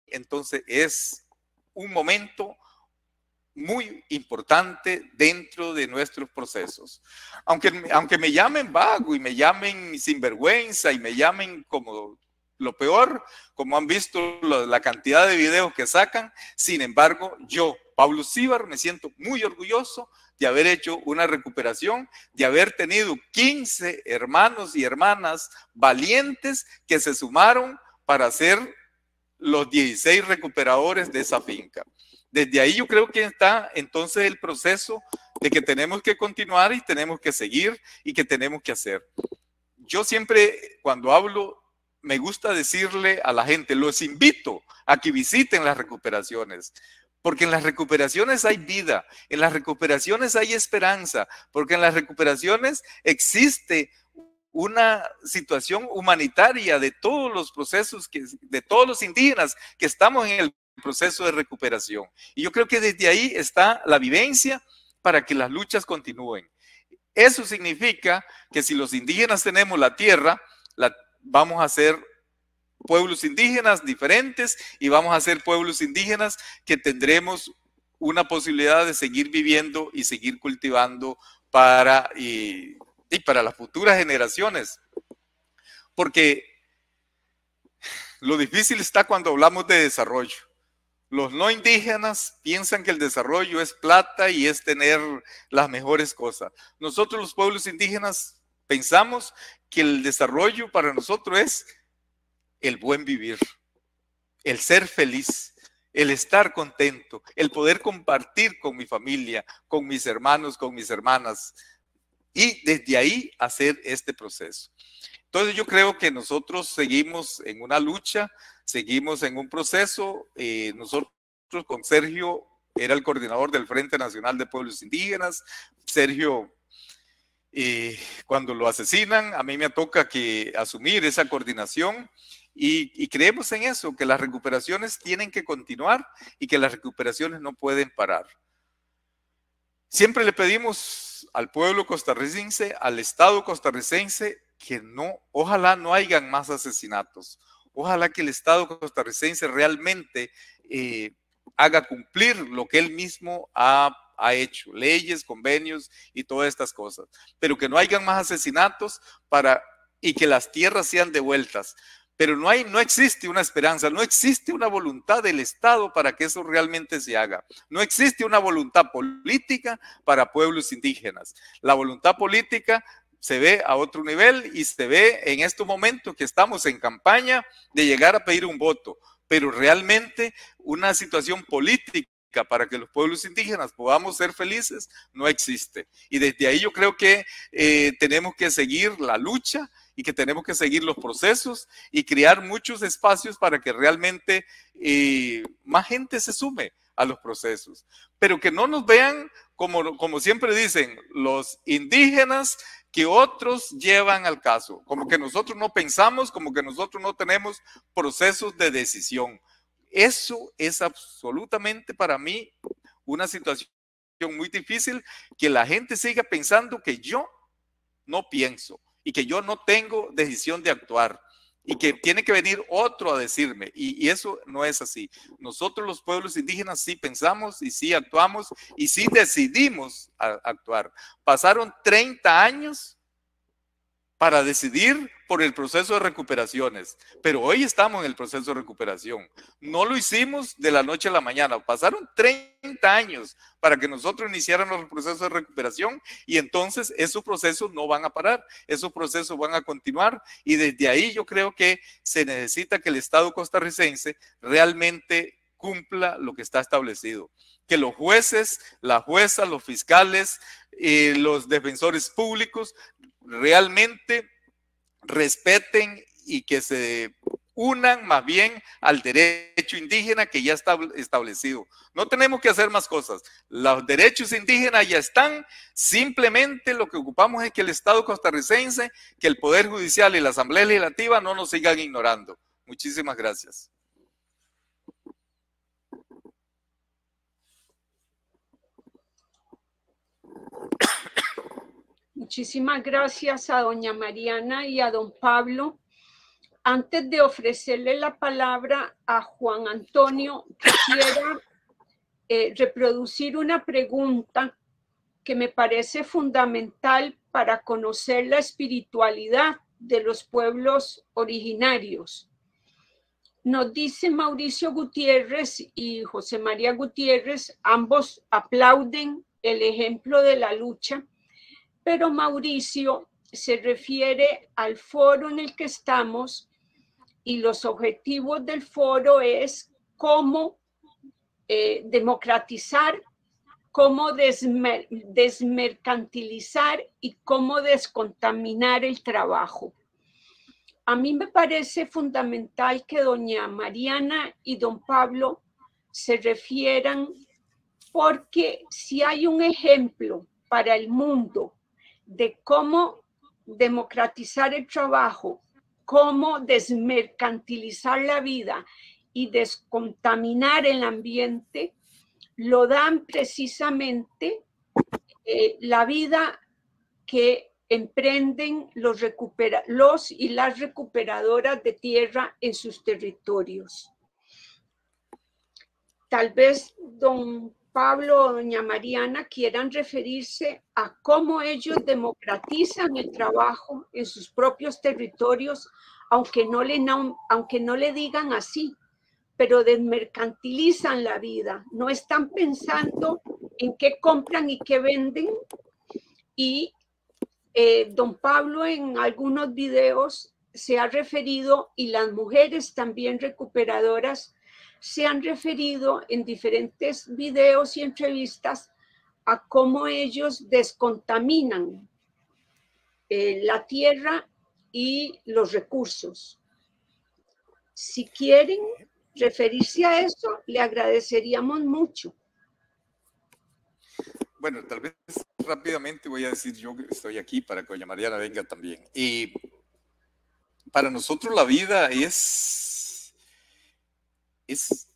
entonces es un momento muy importante dentro de nuestros procesos. Aunque me llamen vago y me llamen sinvergüenza y me llamen como lo peor, como han visto la cantidad de videos que sacan, sin embargo, yo, Pablo Cíbar, me siento muy orgulloso de haber hecho una recuperación, de haber tenido 15 hermanos y hermanas valientes que se sumaron para ser los 16 recuperadores de esa finca. Desde ahí yo creo que está entonces el proceso de que tenemos que continuar y tenemos que seguir y que tenemos que hacer. Yo siempre cuando hablo me gusta decirle a la gente, los invito a que visiten las recuperaciones, porque en las recuperaciones hay vida, en las recuperaciones hay esperanza, porque en las recuperaciones existe una situación humanitaria de todos los procesos, de todos los indígenas que estamos en el proceso de recuperación. Y yo creo que desde ahí está la vivencia para que las luchas continúen. Eso significa que si los indígenas tenemos la tierra, vamos a ser pueblos indígenas diferentes y vamos a ser pueblos indígenas que tendremos una posibilidad de seguir viviendo y seguir cultivando para las futuras generaciones. Porque lo difícil está cuando hablamos de desarrollo. Los no indígenas piensan que el desarrollo es plata y es tener las mejores cosas. Nosotros los pueblos indígenas pensamos que el desarrollo para nosotros es el buen vivir, el ser feliz, el estar contento, el poder compartir con mi familia, con mis hermanos, con mis hermanas y desde ahí hacer este proceso. Entonces yo creo que nosotros seguimos en una lucha, seguimos en un proceso. Nosotros con Sergio era el coordinador del Frente Nacional de Pueblos Indígenas. Sergio, cuando lo asesinan, a mí me toca asumir esa coordinación y creemos en eso, que las recuperaciones tienen que continuar y que las recuperaciones no pueden parar. Siempre le pedimos al pueblo costarricense, al Estado costarricense, que ojalá no hayan más asesinatos. Ojalá que el Estado costarricense realmente haga cumplir lo que él mismo ha ha hecho leyes, convenios y todas estas cosas, pero que no hayan más asesinatos y que las tierras sean devueltas. Pero no existe una esperanza, no existe una voluntad del Estado para que eso realmente se haga. No existe una voluntad política para pueblos indígenas. La voluntad política se ve a otro nivel y se ve en estos momentos que estamos en campaña de llegar a pedir un voto, pero realmente una situación política para que los pueblos indígenas podamos ser felices no existe. Y desde ahí yo creo que tenemos que seguir la lucha y que tenemos que seguir los procesos y crear muchos espacios para que realmente más gente se sume a los procesos, pero que no nos vean como siempre dicen, los indígenas que otros llevan al caso, como que nosotros no pensamos, como que nosotros no tenemos procesos de decisión. Eso es absolutamente para mí una situación muy difícil, que la gente siga pensando que yo no pienso y que yo no tengo decisión de actuar y que tiene que venir otro a decirme, y eso no es así. Nosotros los pueblos indígenas sí pensamos y sí actuamos y sí decidimos actuar. Pasaron 30 años para decidir por el proceso de recuperaciones, pero hoy estamos en el proceso de recuperación. No lo hicimos de la noche a la mañana, pasaron 30 años para que nosotros iniciáramos el proceso de recuperación y entonces esos procesos no van a parar, esos procesos van a continuar y desde ahí yo creo que se necesita que el Estado costarricense realmente cumpla lo que está establecido, que los jueces, la jueza, los fiscales, los defensores públicos realmente respeten y que se unan más bien al derecho indígena que ya está establecido. No tenemos que hacer más cosas. Los derechos indígenas ya están. Simplemente lo que ocupamos es que el Estado costarricense, que el Poder Judicial y la Asamblea Legislativa no nos sigan ignorando. Muchísimas gracias. Muchísimas gracias a doña Mariana y a don Pablo. Antes de ofrecerle la palabra a Juan Antonio, quisiera reproducir una pregunta que me parece fundamental para conocer la espiritualidad de los pueblos originarios. Nos dice Mauricio Gutiérrez y José María Gutiérrez, ambos aplauden el ejemplo de la lucha, pero Mauricio se refiere al foro en el que estamos y los objetivos del foro es cómo democratizar, cómo desmercantilizar y cómo descontaminar el trabajo. A mí me parece fundamental que doña Mariana y don Pablo se refieran, porque si hay un ejemplo para el mundo de cómo democratizar el trabajo, cómo desmercantilizar la vida y descontaminar el ambiente, lo dan precisamente la vida que emprenden los y las recuperadoras de tierra en sus territorios. Tal vez don Pablo o doña Mariana quieran referirse a cómo ellos democratizan el trabajo en sus propios territorios, aunque no le digan así, pero desmercantilizan la vida. No están pensando en qué compran y qué venden. Y don Pablo en algunos videos se ha referido, y las mujeres también recuperadoras se han referido en diferentes videos y entrevistas a cómo ellos descontaminan la tierra y los recursos. Si quieren referirse a eso, le agradeceríamos mucho. Bueno, tal vez rápidamente voy a decir yo que estoy aquí para que doña Mariana venga también. Y para nosotros la vida es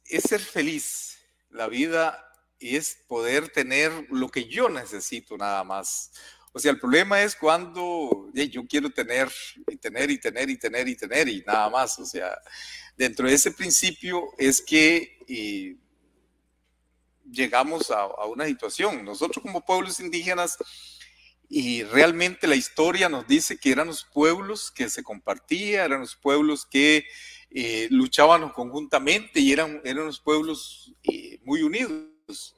ser feliz. La vida es poder tener lo que yo necesito nada más. O sea, el problema es cuando yo quiero tener y nada más. O sea, dentro de ese principio es que llegamos a una situación. Nosotros como pueblos indígenas, y realmente la historia nos dice que eran los pueblos que se compartían, eran los pueblos que luchaban conjuntamente y eran los pueblos muy unidos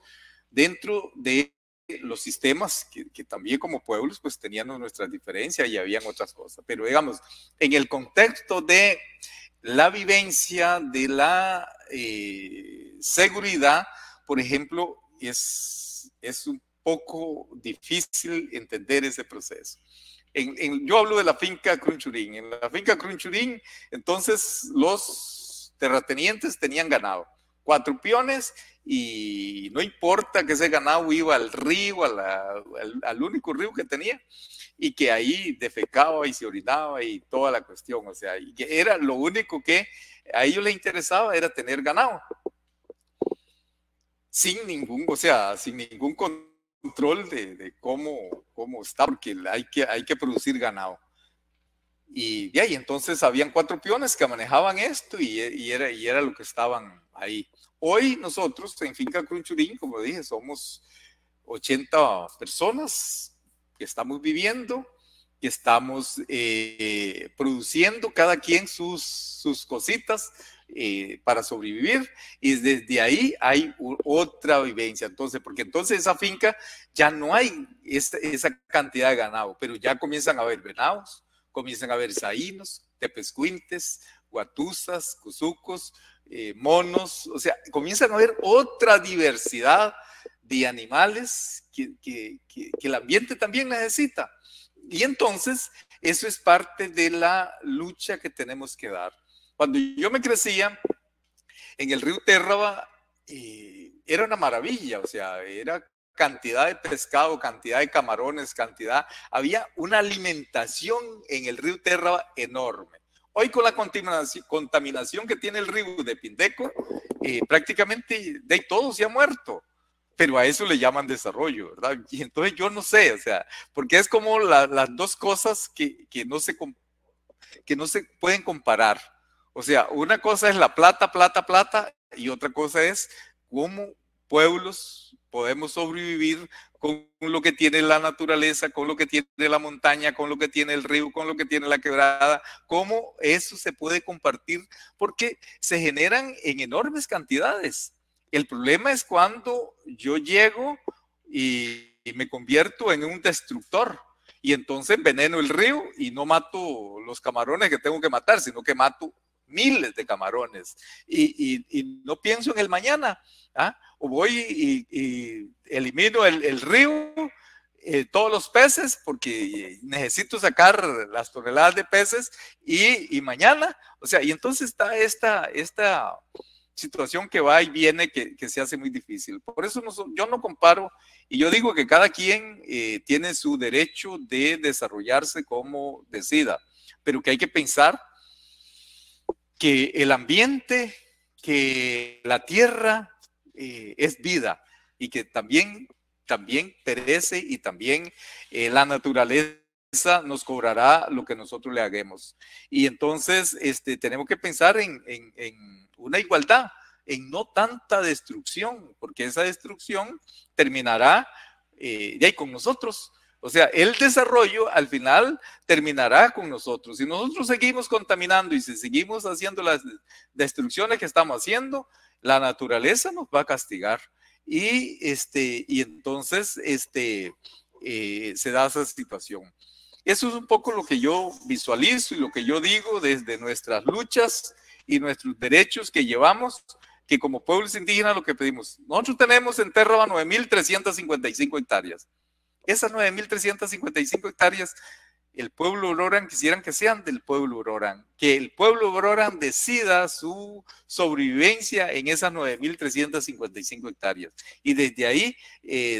dentro de los sistemas que también como pueblos pues teníamos nuestras diferencias y habían otras cosas. Pero digamos, en el contexto de la vivencia de la seguridad, por ejemplo, es un poco difícil entender ese proceso. Yo hablo de la finca Crunchurín. En la finca Crunchurín, entonces los terratenientes tenían ganado, 4 peones, y no importa que ese ganado iba al río, al único río que tenía, y que ahí defecaba y se orinaba y toda la cuestión, o sea, y que era lo único que a ellos les interesaba, era tener ganado, sin ningún control de cómo está, porque hay que producir ganado. Y de ahí entonces habían 4 peones que manejaban esto y era lo que estaban ahí. Hoy nosotros en Finca Crunchurín, como dije, somos 80 personas que estamos viviendo, que estamos produciendo cada quien sus cositas para sobrevivir, y desde ahí hay otra vivencia. Entonces, porque entonces esa finca ya no hay esa cantidad de ganado, pero ya comienzan a haber venados, comienzan a haber saínos, tepescuintes, guatusas, cuzucos, monos, o sea, comienzan a haber otra diversidad de animales que el ambiente también necesita. Y entonces, eso es parte de la lucha que tenemos que dar. Cuando yo me crecía en el río Térraba, era una maravilla, o sea, era cantidad de pescado, cantidad de camarones, había una alimentación en el río Térraba enorme. Hoy con la contaminación que tiene el río de Pindeco, prácticamente de todo se ha muerto. Pero a eso le llaman desarrollo, ¿verdad? Y entonces yo no sé, o sea, porque es como las dos cosas que no se pueden comparar. O sea, una cosa es la plata, y otra cosa es cómo pueblos podemos sobrevivir con lo que tiene la naturaleza, con lo que tiene la montaña, con lo que tiene el río, con lo que tiene la quebrada, cómo eso se puede compartir, porque se generan en enormes cantidades. El problema es cuando yo llego y me convierto en un destructor y entonces enveneno el río y no mato los camarones que tengo que matar, sino que mato miles de camarones y no pienso en el mañana, ¿ah? O voy y elimino el río, todos los peces, porque necesito sacar las toneladas de peces y mañana, o sea, y entonces está esta situación que va y viene que se hace muy difícil. Por eso yo no comparo, y yo digo que cada quien tiene su derecho de desarrollarse como decida, pero que hay que pensar que el ambiente, que la tierra es vida y que también perece y también la naturaleza nos cobrará lo que nosotros le hagamos. Y entonces tenemos que pensar en una igualdad, en no tanta destrucción, porque esa destrucción terminará ahí con nosotros. O sea, el desarrollo al final terminará con nosotros. Si nosotros seguimos contaminando y si seguimos haciendo las destrucciones que estamos haciendo, la naturaleza nos va a castigar. Y entonces se da esa situación. Eso es un poco lo que yo visualizo y lo que yo digo desde nuestras luchas y nuestros derechos que llevamos, que como pueblos indígenas lo que pedimos. Nosotros tenemos en Térraba 9.355 hectáreas. Esas 9.355 hectáreas, el pueblo Ororán quisieran que sean del pueblo Ororán, que el pueblo Ororán decida su sobrevivencia en esas 9.355 hectáreas y desde ahí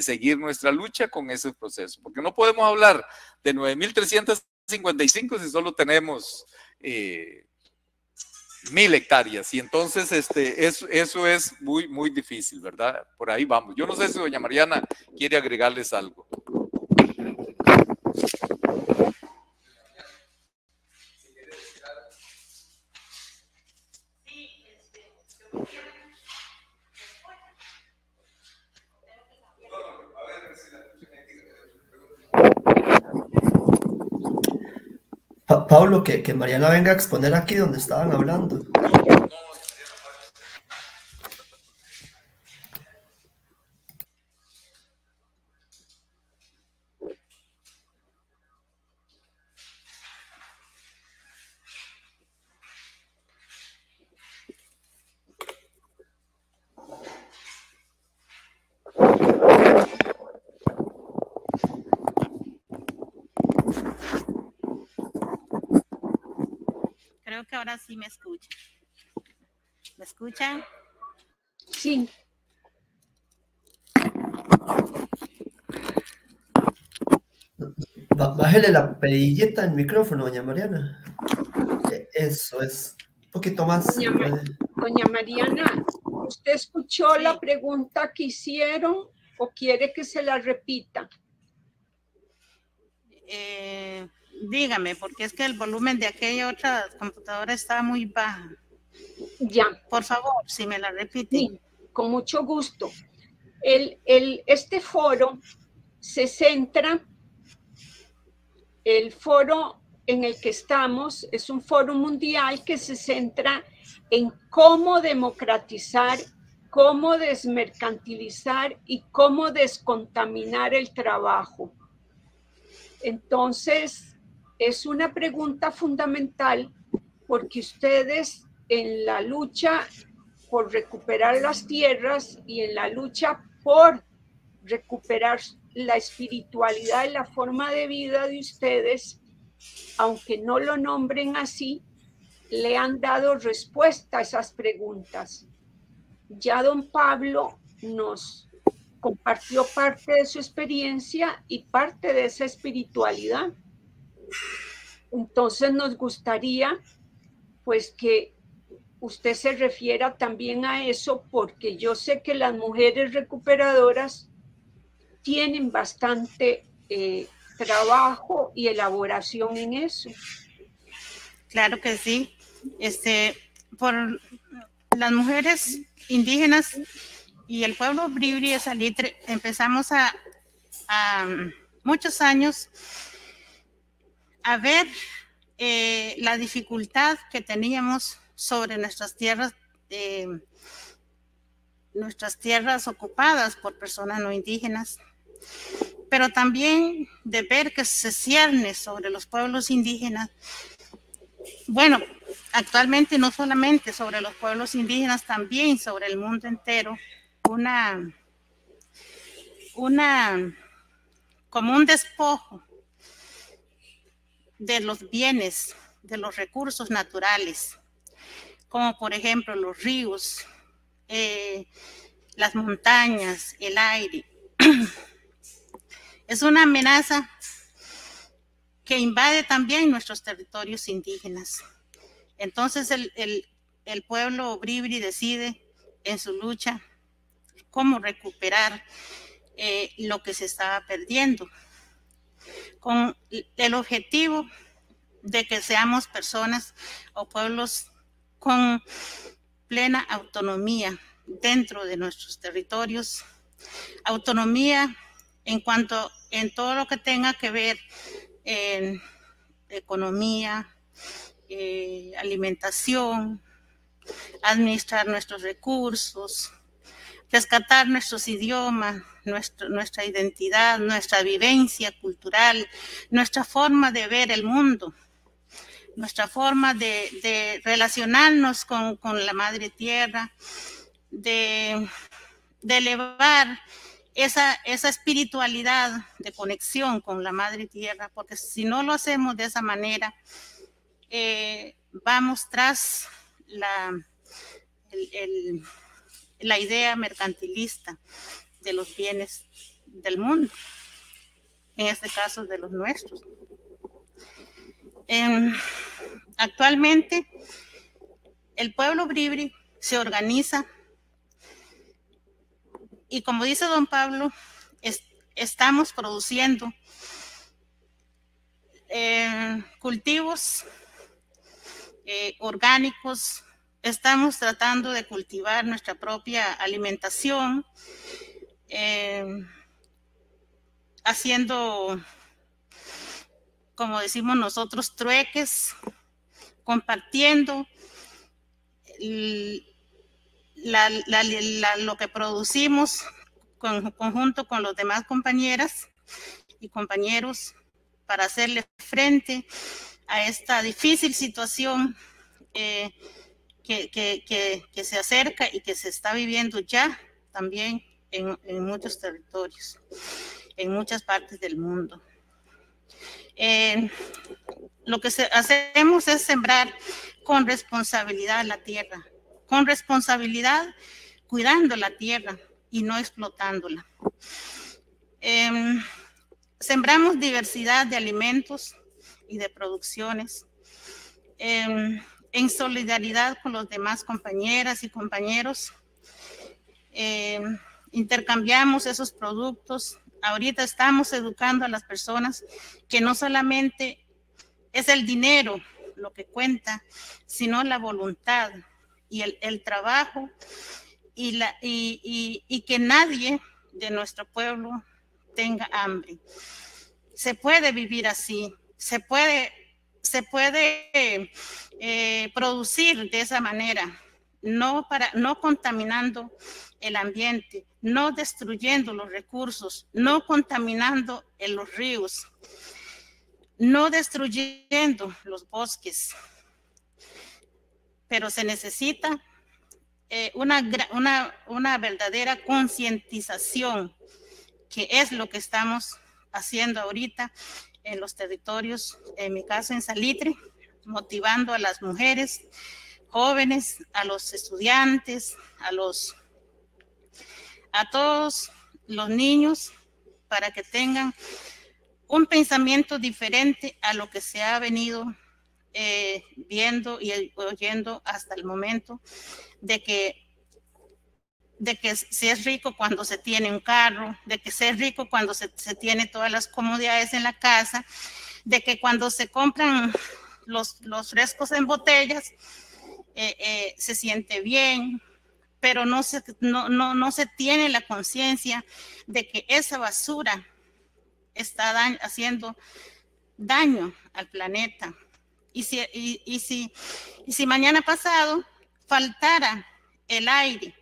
seguir nuestra lucha con ese proceso, porque no podemos hablar de 9.355 si solo tenemos 1.000 hectáreas y entonces eso es muy, muy difícil, ¿verdad? Por ahí vamos. Yo no sé si doña Mariana quiere agregarles algo. Pablo, que Mariana venga a exponer aquí donde estaban hablando. Creo que ahora sí me escuchan. ¿Me escuchan? Sí. Bájele la perillita al micrófono, doña Mariana. Eso es. Un poquito más. Doña Mariana, ¿usted escuchó Sí. la pregunta que hicieron o quiere que se la repita? Dígame, porque es que el volumen de aquella otra computadora está muy baja. Ya. Por favor, si me la repiten. Sí, con mucho gusto. Este foro se centra, el foro en el que estamos es un foro mundial que se centra en cómo democratizar, cómo desmercantilizar y cómo descontaminar el trabajo. Entonces, es una pregunta fundamental porque ustedes en la lucha por recuperar las tierras y en la lucha por recuperar la espiritualidad y la forma de vida de ustedes, aunque no lo nombren así, le han dado respuesta a esas preguntas. Ya don Pablo nos compartió parte de su experiencia y parte de esa espiritualidad. Entonces nos gustaría pues que usted se refiera también a eso, porque yo sé que las mujeres recuperadoras tienen bastante trabajo y elaboración en eso. Claro que sí. Por las mujeres indígenas y el pueblo bribri de Salitre empezamos a muchos años a ver la dificultad que teníamos sobre nuestras tierras ocupadas por personas no indígenas, pero también de ver que se cierne sobre los pueblos indígenas. Bueno, actualmente no solamente sobre los pueblos indígenas, también sobre el mundo entero, como un despojo de los bienes, de los recursos naturales, como por ejemplo los ríos, las montañas, el aire. Es una amenaza que invade también nuestros territorios indígenas. Entonces el pueblo bribri decide en su lucha cómo recuperar lo que se estaba perdiendo, con el objetivo de que seamos personas o pueblos con plena autonomía dentro de nuestros territorios, autonomía en todo lo que tenga que ver en economía, alimentación, administrar nuestros recursos, rescatar nuestros idiomas, nuestra identidad, nuestra vivencia cultural, nuestra forma de ver el mundo, nuestra forma de relacionarnos con la madre tierra, de elevar esa espiritualidad de conexión con la madre tierra, porque si no lo hacemos de esa manera, vamos tras la idea mercantilista de los bienes del mundo, en este caso de los nuestros. Actualmente, el pueblo bribri se organiza y, como dice don Pablo, estamos produciendo cultivos orgánicos. Estamos tratando de cultivar nuestra propia alimentación, haciendo como decimos nosotros, trueques, compartiendo lo que producimos conjunto con los demás compañeras y compañeros para hacerle frente a esta difícil situación que se acerca y que se está viviendo ya también en muchos territorios, en muchas partes del mundo. Lo que hacemos es sembrar con responsabilidad la tierra, con responsabilidad cuidando la tierra y no explotándola. Sembramos diversidad de alimentos y de producciones en solidaridad con los demás compañeras y compañeros. Intercambiamos esos productos. Ahorita estamos educando a las personas que no solamente es el dinero lo que cuenta, sino la voluntad y el trabajo y que nadie de nuestro pueblo tenga hambre. Se puede vivir así, se puede producir de esa manera, no contaminando el ambiente, no destruyendo los recursos, no contaminando los ríos, no destruyendo los bosques. Pero se necesita una verdadera concientización, que es lo que estamos haciendo ahorita en los territorios, en mi caso en Salitre, motivando a las mujeres jóvenes, a los estudiantes, a todos los niños, para que tengan un pensamiento diferente a lo que se ha venido viendo y oyendo hasta el momento, de que se es rico cuando se tiene un carro, de que se es rico cuando se tiene todas las comodidades en la casa, de que cuando se compran los frescos en botellas se siente bien, pero no se tiene la conciencia de que esa basura está haciendo daño al planeta. Y si mañana pasado faltara el aire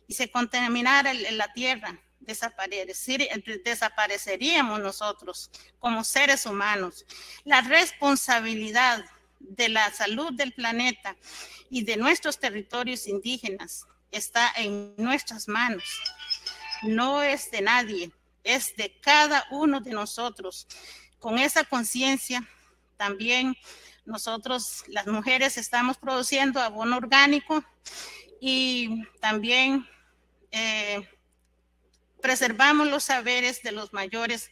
y se contaminara la tierra, desapareceríamos nosotros como seres humanos. La responsabilidad de la salud del planeta y de nuestros territorios indígenas está en nuestras manos. No es de nadie, es de cada uno de nosotros. Con esa conciencia también nosotros, las mujeres, estamos produciendo abono orgánico y también preservamos los saberes de los mayores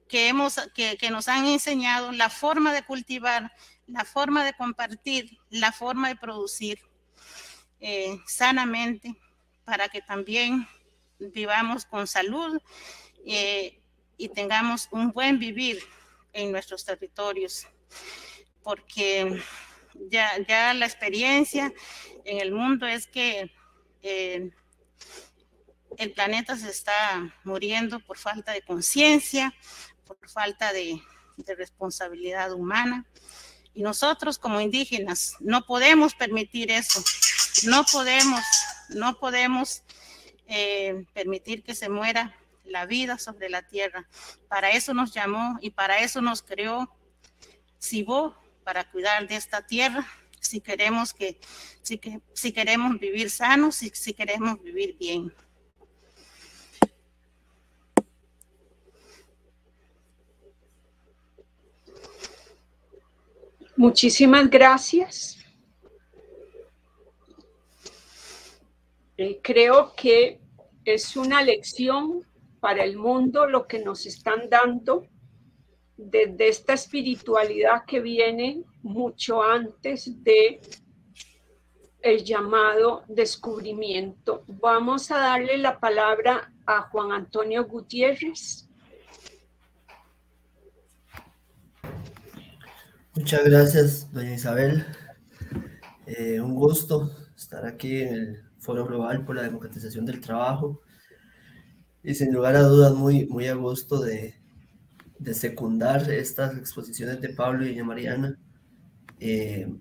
que nos han enseñado la forma de cultivar, la forma de compartir, la forma de producir sanamente, para que también vivamos con salud y tengamos un buen vivir en nuestros territorios, porque ya la experiencia en el mundo es que el planeta se está muriendo por falta de conciencia, por falta de responsabilidad humana, y nosotros como indígenas no podemos permitir eso, no podemos permitir que se muera la vida sobre la tierra. Para eso nos llamó y para eso nos creó Sibó, para cuidar de esta tierra, si queremos vivir sanos, si queremos vivir bien. Muchísimas gracias. Creo que es una lección para el mundo lo que nos están dando desde esta espiritualidad que viene mucho antes de el llamado descubrimiento. Vamos a darle la palabra a Juan Antonio Gutiérrez. Muchas gracias, doña Isabel. Un gusto estar aquí en el Foro Global por la Democratización del Trabajo y sin lugar a dudas muy a gusto de de secundar estas exposiciones de Pablo y doña Mariana,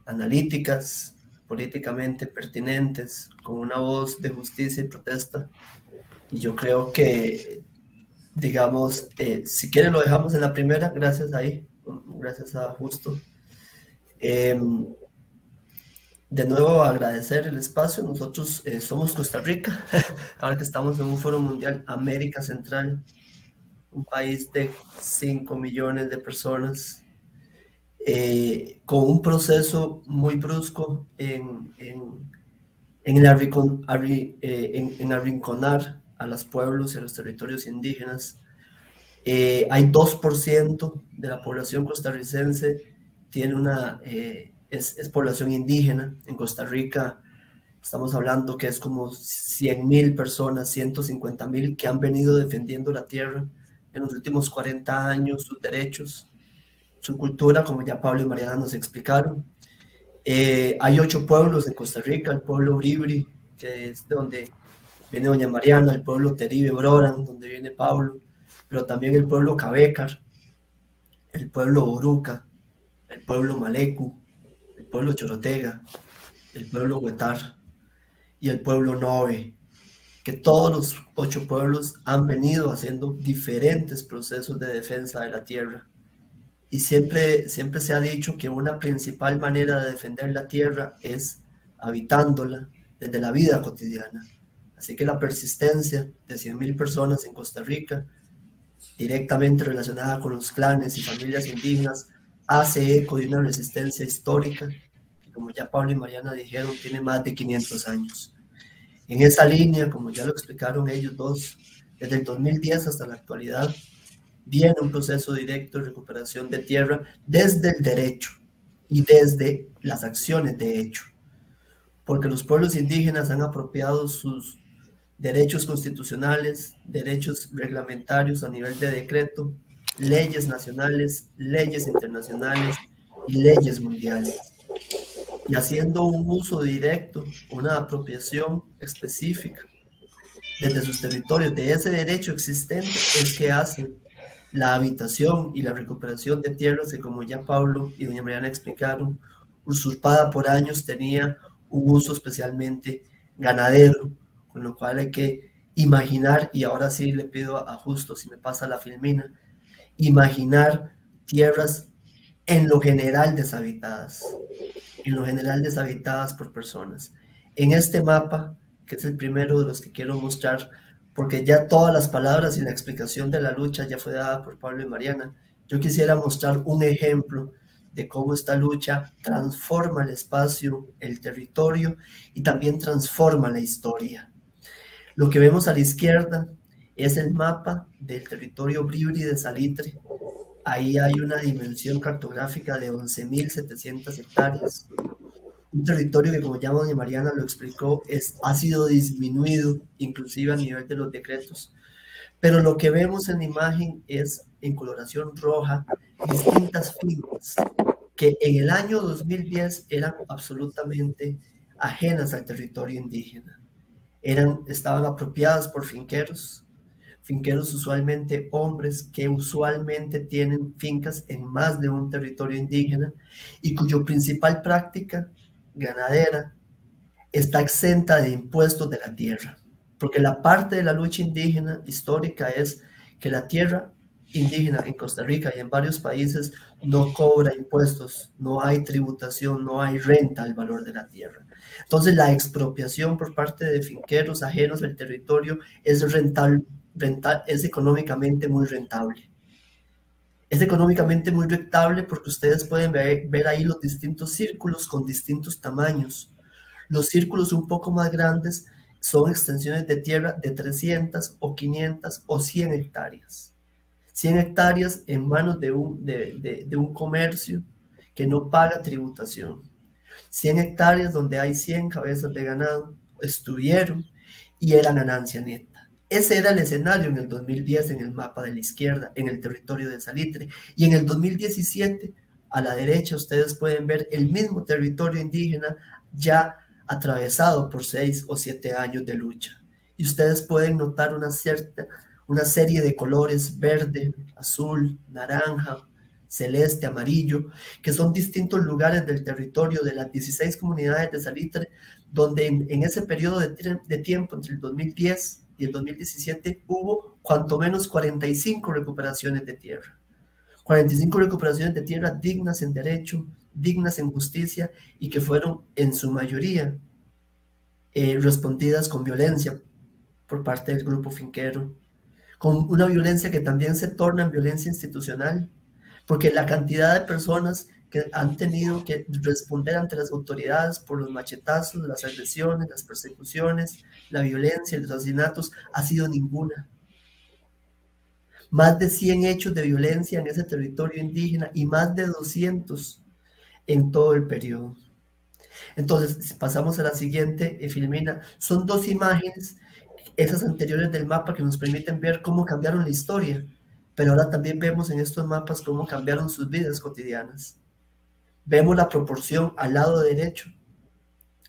analíticas, políticamente pertinentes, con una voz de justicia y protesta. Y yo creo que, digamos, si quieren lo dejamos en la primera, gracias gracias a Justo. De nuevo agradecer el espacio. Nosotros somos Costa Rica, ahora que estamos en un foro mundial, América Central, un país de 5 millones de personas, con un proceso muy brusco en arrinconar a los pueblos y a los territorios indígenas. Hay 2% de la población costarricense tiene es población indígena. En Costa Rica estamos hablando que es como 100,000 personas, 150,000 que han venido defendiendo la tierra en los últimos 40 años, sus derechos, su cultura, como ya Pablo y Mariana nos explicaron. Hay 8 pueblos en Costa Rica: el pueblo Bribri, que es de donde viene doña Mariana; el pueblo Teribe Broran, donde viene Pablo, pero también el pueblo Cabecar, el pueblo Oruca, el pueblo Malecu, el pueblo Chorotega, el pueblo Huetar y el pueblo Nove, que todos los 8 pueblos han venido haciendo diferentes procesos de defensa de la tierra. Y siempre se ha dicho que una principal manera de defender la tierra es habitándola desde la vida cotidiana. Así que la persistencia de 100,000 personas en Costa Rica, directamente relacionada con los clanes y familias indígenas, hace eco de una resistencia histórica que, como ya Pablo y Mariana dijeron, tiene más de 500 años. En esa línea, como ya lo explicaron ellos dos, desde el 2010 hasta la actualidad, viene un proceso directo de recuperación de tierra desde el derecho y desde las acciones de hecho, porque los pueblos indígenas han apropiado sus derechos constitucionales, derechos reglamentarios a nivel de decreto, leyes nacionales, leyes internacionales y leyes mundiales. Y haciendo un uso directo, una apropiación específica desde sus territorios de ese derecho existente, es que hacen la habitación y la recuperación de tierras que, como ya Pablo y doña Mariana explicaron, usurpada por años, tenía un uso especialmente ganadero, con lo cual hay que imaginar, y ahora sí le pido a Justo si me pasa la filmina, imaginar tierras en lo general deshabitadas por personas. En este mapa, que es el primero de los que quiero mostrar, porque ya todas las palabras y la explicación de la lucha ya fue dada por Pablo y Mariana, yo quisiera mostrar un ejemplo de cómo esta lucha transforma el espacio, el territorio, y también transforma la historia. Lo que vemos a la izquierda es el mapa del territorio Bribri de Salitre. Ahí hay una dimensión cartográfica de 11.700 hectáreas. Un territorio que, como ya doña Mariana lo explicó, ha sido disminuido, inclusive a nivel de los decretos. Pero lo que vemos en la imagen es, en coloración roja, distintas fincas que en el año 2010 eran absolutamente ajenas al territorio indígena. Estaban apropiadas por finqueros usualmente hombres, que usualmente tienen fincas en más de un territorio indígena y cuya principal práctica ganadera está exenta de impuestos de la tierra, porque la parte de la lucha indígena histórica es que la tierra indígena en Costa Rica y en varios países no cobra impuestos, no hay tributación, no hay renta al valor de la tierra. Entonces la expropiación por parte de finqueros ajenos al territorio es económicamente muy rentable. Es económicamente muy rentable porque ustedes pueden ver ahí los distintos círculos con distintos tamaños. Los círculos un poco más grandes son extensiones de tierra de 300 o 500 o 100 hectáreas. 100 hectáreas en manos de un comercio que no paga tributación. 100 hectáreas donde hay 100 cabezas de ganado, estuvieron y era ganancia neta. Ese era el escenario en el 2010 en el mapa de la izquierda, en el territorio de Salitre. Y en el 2017, a la derecha, ustedes pueden ver el mismo territorio indígena ya atravesado por 6 o 7 años de lucha. Y ustedes pueden notar una serie de colores: verde, azul, naranja, celeste, amarillo, que son distintos lugares del territorio de las 16 comunidades de Salitre, donde en ese periodo de tiempo, entre el 2010 y el 2017, hubo cuanto menos 45 recuperaciones de tierra. 45 recuperaciones de tierra dignas en derecho, dignas en justicia, y que fueron en su mayoría respondidas con violencia por parte del grupo finquero, con una violencia que también se torna en violencia institucional, porque la cantidad de personas que han tenido que responder ante las autoridades por los machetazos, las agresiones, las persecuciones, la violencia, los asesinatos, ha sido ninguna. Más de 100 hechos de violencia en ese territorio indígena y más de 200 en todo el periodo. Entonces, pasamos a la siguiente, Filomena. Son dos imágenes, esas anteriores del mapa, que nos permiten ver cómo cambiaron la historia, pero ahora también vemos en estos mapas cómo cambiaron sus vidas cotidianas. Vemos la proporción al lado derecho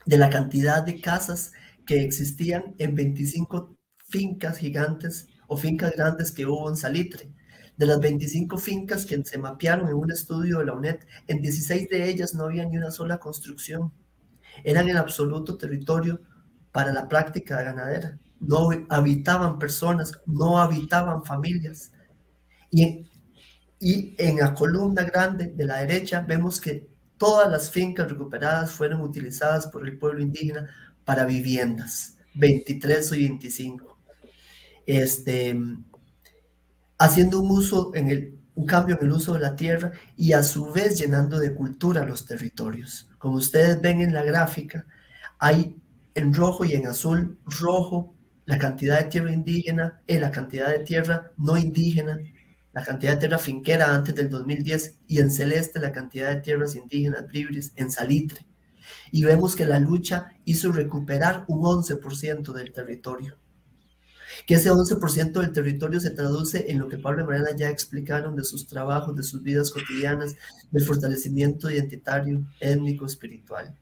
de la cantidad de casas que existían en 25 fincas gigantes o fincas grandes que hubo en Salitre. De las 25 fincas que se mapearon en un estudio de la UNED, en 16 de ellas no había ni una sola construcción. Eran en absoluto territorio para la práctica ganadera. No habitaban personas, no habitaban familias. Y en la columna grande de la derecha vemos que todas las fincas recuperadas fueron utilizadas por el pueblo indígena para viviendas, 23 y 25. Haciendo un cambio en el uso de la tierra y a su vez llenando de cultura los territorios. Como ustedes ven en la gráfica, hay en rojo y en azul: rojo la cantidad de tierra indígena, la cantidad de tierra no indígena, la cantidad de tierra finquera antes del 2010, y en celeste la cantidad de tierras indígenas libres en Salitre. Y vemos que la lucha hizo recuperar un 11% del territorio. Que ese 11% del territorio se traduce en lo que Pablo y Mariana ya explicaron de sus trabajos, de sus vidas cotidianas, del fortalecimiento identitario, étnico, espiritual.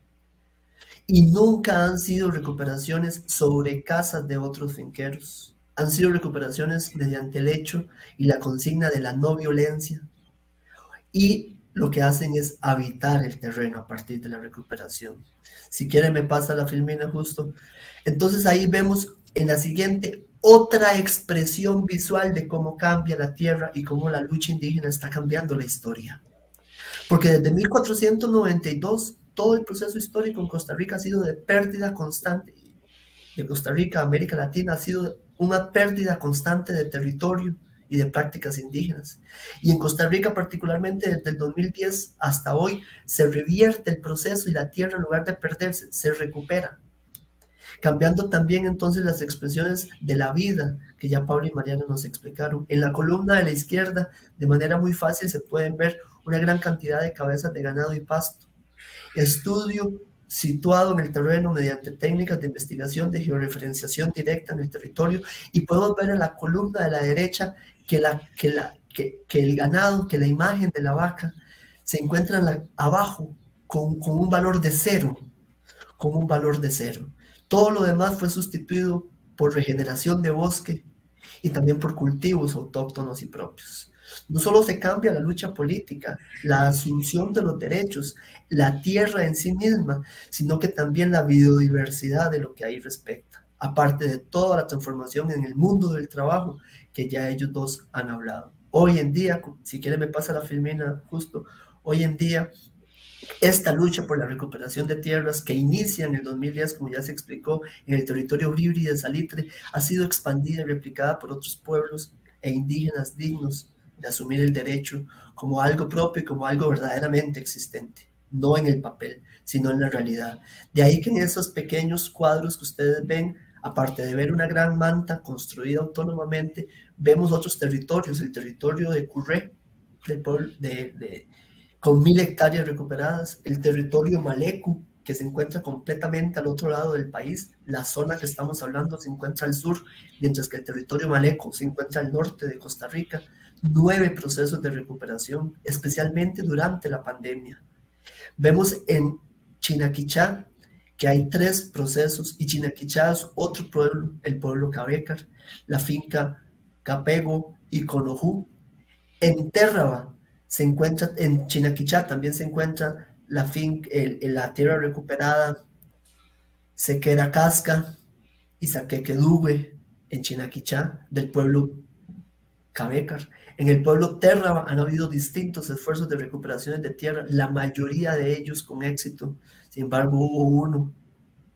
Y nunca han sido recuperaciones sobre casas de otros finqueros. Han sido recuperaciones mediante el hecho y la consigna de la no violencia. Y lo que hacen es habitar el terreno a partir de la recuperación. Si quieren me pasa la filmina justo. Entonces ahí vemos en la siguiente otra expresión visual de cómo cambia la tierra y cómo la lucha indígena está cambiando la historia. Porque desde 1492 todo el proceso histórico en Costa Rica ha sido de pérdida constante. De Costa Rica a América Latina ha sido una pérdida constante de territorio y de prácticas indígenas. Y en Costa Rica particularmente desde el 2010 hasta hoy se revierte el proceso y la tierra, en lugar de perderse, se recupera. Cambiando también entonces las expresiones de la vida que ya Pablo y Mariana nos explicaron. En la columna de la izquierda, de manera muy fácil, se pueden ver una gran cantidad de cabezas de ganado y pasto. Estudio situado en el terreno mediante técnicas de investigación de georreferenciación directa en el territorio, y podemos ver en la columna de la derecha que el ganado, que la imagen de la vaca se encuentra abajo con un valor de cero, Todo lo demás fue sustituido por regeneración de bosque y también por cultivos autóctonos y propios. No solo se cambia la lucha política, la asunción de los derechos, la tierra en sí misma, sino que también la biodiversidad de lo que ahí respecta, aparte de toda la transformación en el mundo del trabajo que ya ellos dos han hablado. Hoy en día, si quieren me pasa la filmina justo, hoy en día esta lucha por la recuperación de tierras que inicia en el 2010, como ya se explicó, en el territorio Bribri de Salitre, ha sido expandida y replicada por otros pueblos e indígenas dignos de asumir el derecho como algo propio y como algo verdaderamente existente, no en el papel, sino en la realidad. De ahí que en esos pequeños cuadros que ustedes ven, aparte de ver una gran manta construida autónomamente, vemos otros territorios: el territorio de Curré, con 1000 hectáreas recuperadas, el territorio Malecu, que se encuentra completamente al otro lado del país. La zona que estamos hablando se encuentra al sur, mientras que el territorio Malecu se encuentra al norte de Costa Rica. 9 procesos de recuperación, especialmente durante la pandemia. Vemos en Chinaquichá que hay 3 procesos, y Chinaquichá es otro pueblo, el pueblo Cabecar, la finca Capego y Conojú. En Térraba se encuentra, en Chinaquichá también se encuentra la tierra recuperada Sequera Casca y Saquequedube en Chinaquichá del pueblo Cabecar. En el pueblo Térraba han habido distintos esfuerzos de recuperaciones de tierra, la mayoría de ellos con éxito. Sin embargo, hubo uno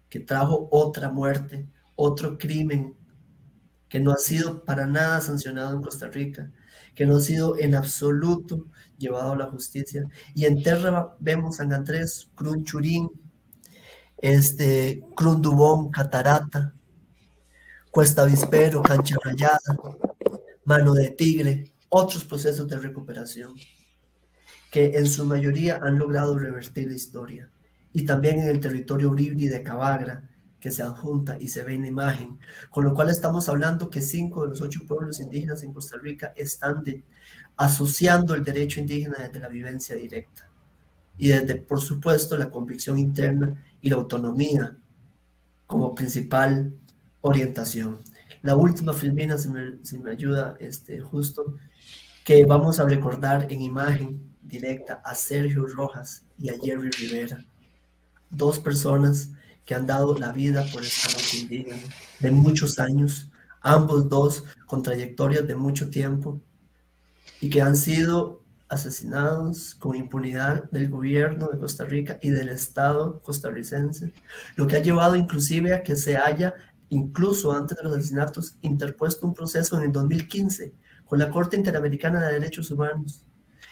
que trajo otra muerte, otro crimen que no ha sido para nada sancionado en Costa Rica, que no ha sido en absoluto llevado a la justicia. Y en Térraba vemos San Andrés, Crun Churín, Crun Dubón, Catarata, Cuesta Vispero, Cancha Rayada, Mano de Tigre, otros procesos de recuperación que en su mayoría han logrado revertir la historia. Y también en el territorio Uribri de Cabagra, que se adjunta y se ve en la imagen, con lo cual estamos hablando que 5 de los 8 pueblos indígenas en Costa Rica están asociando el derecho indígena desde la vivencia directa y desde, por supuesto, la convicción interna y la autonomía como principal orientación. La última, Filmina, si me ayuda, justo, que vamos a recordar en imagen directa a Sergio Rojas y a Jerry Rivera, 2 personas que han dado la vida por esta lucha indígena de muchos años, ambos 2 con trayectorias de mucho tiempo y que han sido asesinados con impunidad del gobierno de Costa Rica y del Estado costarricense, lo que ha llevado inclusive a que se haya, incluso antes de los asesinatos, interpuesto un proceso en el 2015 con la Corte Interamericana de Derechos Humanos,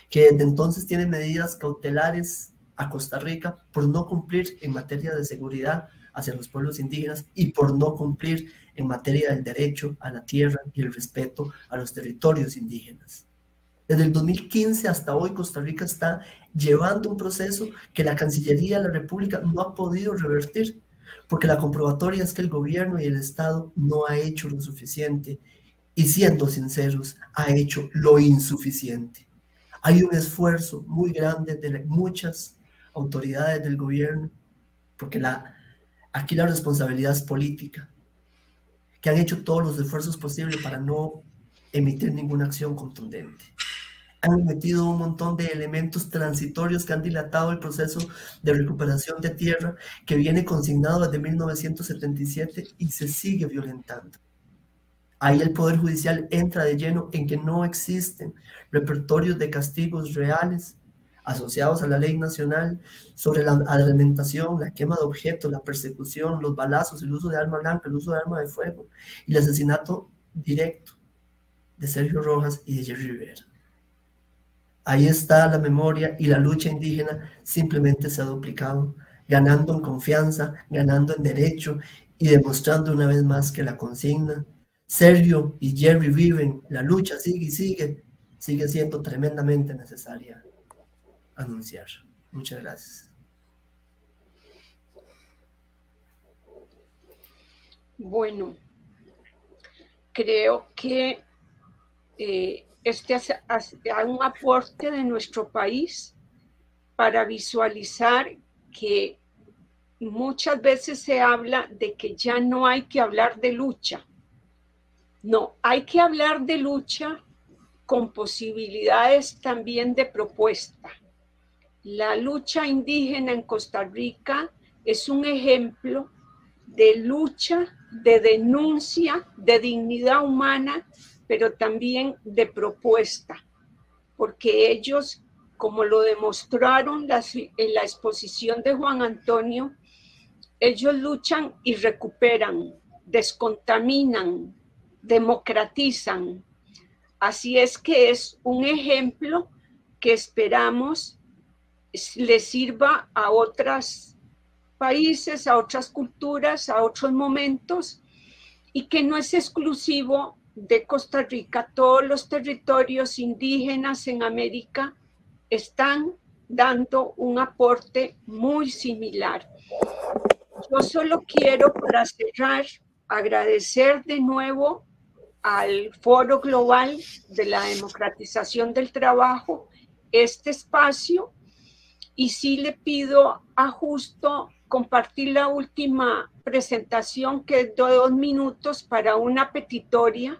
que desde entonces tiene medidas cautelares a Costa Rica por no cumplir en materia de seguridad hacia los pueblos indígenas y por no cumplir en materia del derecho a la tierra y el respeto a los territorios indígenas. Desde el 2015 hasta hoy Costa Rica está llevando un proceso que la Cancillería de la República no ha podido revertir, porque la comprobatoria es que el gobierno y el Estado no ha hecho lo suficiente y, siendo sinceros, ha hecho lo insuficiente. Hay un esfuerzo muy grande de muchas autoridades del gobierno, porque aquí la responsabilidad es política, que han hecho todos los esfuerzos posibles para no emitir ninguna acción contundente. Han metido un montón de elementos transitorios que han dilatado el proceso de recuperación de tierra que viene consignado desde 1977 y se sigue violentando. Ahí el Poder Judicial entra de lleno en que no existen repertorios de castigos reales asociados a la ley nacional sobre la alimentación, la quema de objetos, la persecución, los balazos, el uso de arma blanca, el uso de arma de fuego y el asesinato directo de Sergio Rojas y de Jerry Rivera. Ahí está la memoria y la lucha indígena simplemente se ha duplicado, ganando en confianza, ganando en derecho y demostrando una vez más que la consigna Sergio y Jerry viven, la lucha sigue y sigue siendo tremendamente necesaria anunciar. Muchas gracias. Bueno, creo que este es un aporte de nuestro país para visualizar que muchas veces se habla de que ya no hay que hablar de lucha. No, hay que hablar de lucha con posibilidades también de propuesta. La lucha indígena en Costa Rica es un ejemplo de lucha, de denuncia, de dignidad humana, pero también de propuesta, porque ellos, como lo demostraron en la exposición de Juan Antonio, ellos luchan y recuperan, descontaminan, democratizan. Así es que es un ejemplo que esperamos le sirva a otros países, a otras culturas, a otros momentos, y que no es exclusivo de Costa Rica. Todos los territorios indígenas en América están dando un aporte muy similar. Yo solo quiero, para cerrar, agradecer de nuevo al Foro Global de la Democratización del Trabajo este espacio, y sí le pido a Justo compartir la última presentación, que es de 2 minutos, para una petitoria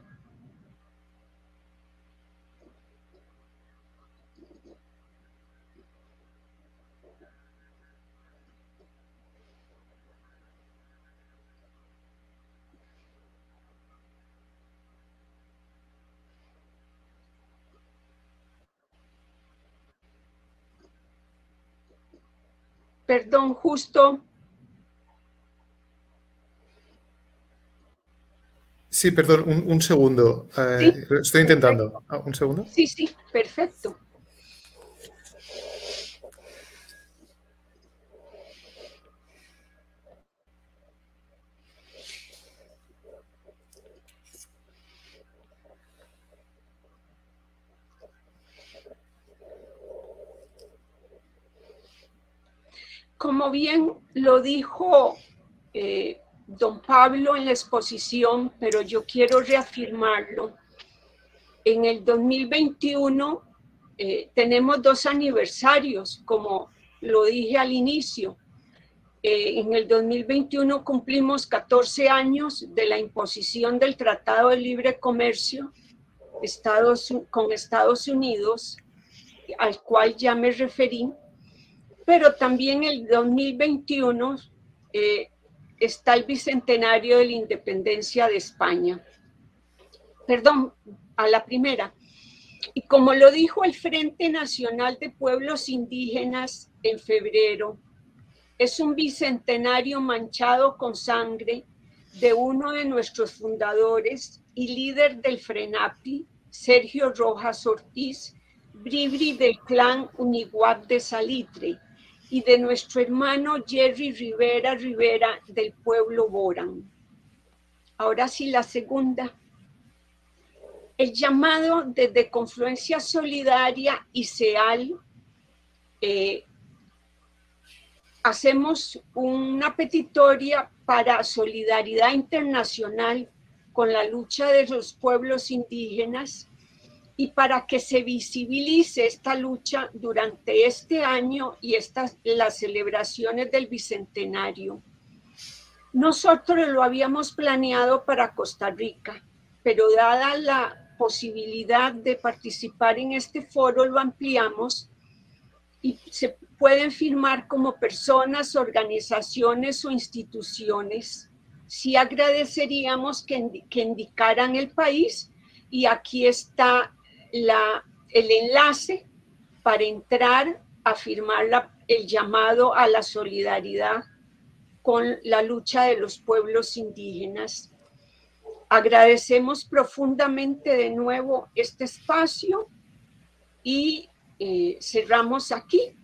Perdón, justo. Sí, perdón, un segundo. ¿Sí? Estoy intentando. ¿Un segundo? Sí, sí, perfecto. Como bien lo dijo don Pablo en la exposición, pero yo quiero reafirmarlo. En el 2021 tenemos 2 aniversarios, como lo dije al inicio. En el 2021 cumplimos 14 años de la imposición del Tratado de Libre Comercio con Estados Unidos, al cual ya me referí. Pero también el 2021 está el bicentenario de la independencia de España. Perdón, a la primera. Y como lo dijo el Frente Nacional de Pueblos Indígenas en febrero, es un bicentenario manchado con sangre de uno de nuestros fundadores y líder del FRENAPI, Sergio Rojas Ortiz, bribri del clan Uniguac de Salitre, y de nuestro hermano Jerry Rivera del pueblo Boran. Ahora sí, la segunda. El llamado desde Confluencia Solidaria y CEAL, hacemos una petitoria para solidaridad internacional con la lucha de los pueblos indígenas y para que se visibilice esta lucha durante este año y las celebraciones del Bicentenario. Nosotros lo habíamos planeado para Costa Rica, pero dada la posibilidad de participar en este foro, lo ampliamos y se pueden firmar como personas, organizaciones o instituciones. Sí agradeceríamos que indicaran el país, y aquí está el enlace para entrar a firmar el llamado a la solidaridad con la lucha de los pueblos indígenas. Agradecemos profundamente de nuevo este espacio y cerramos aquí.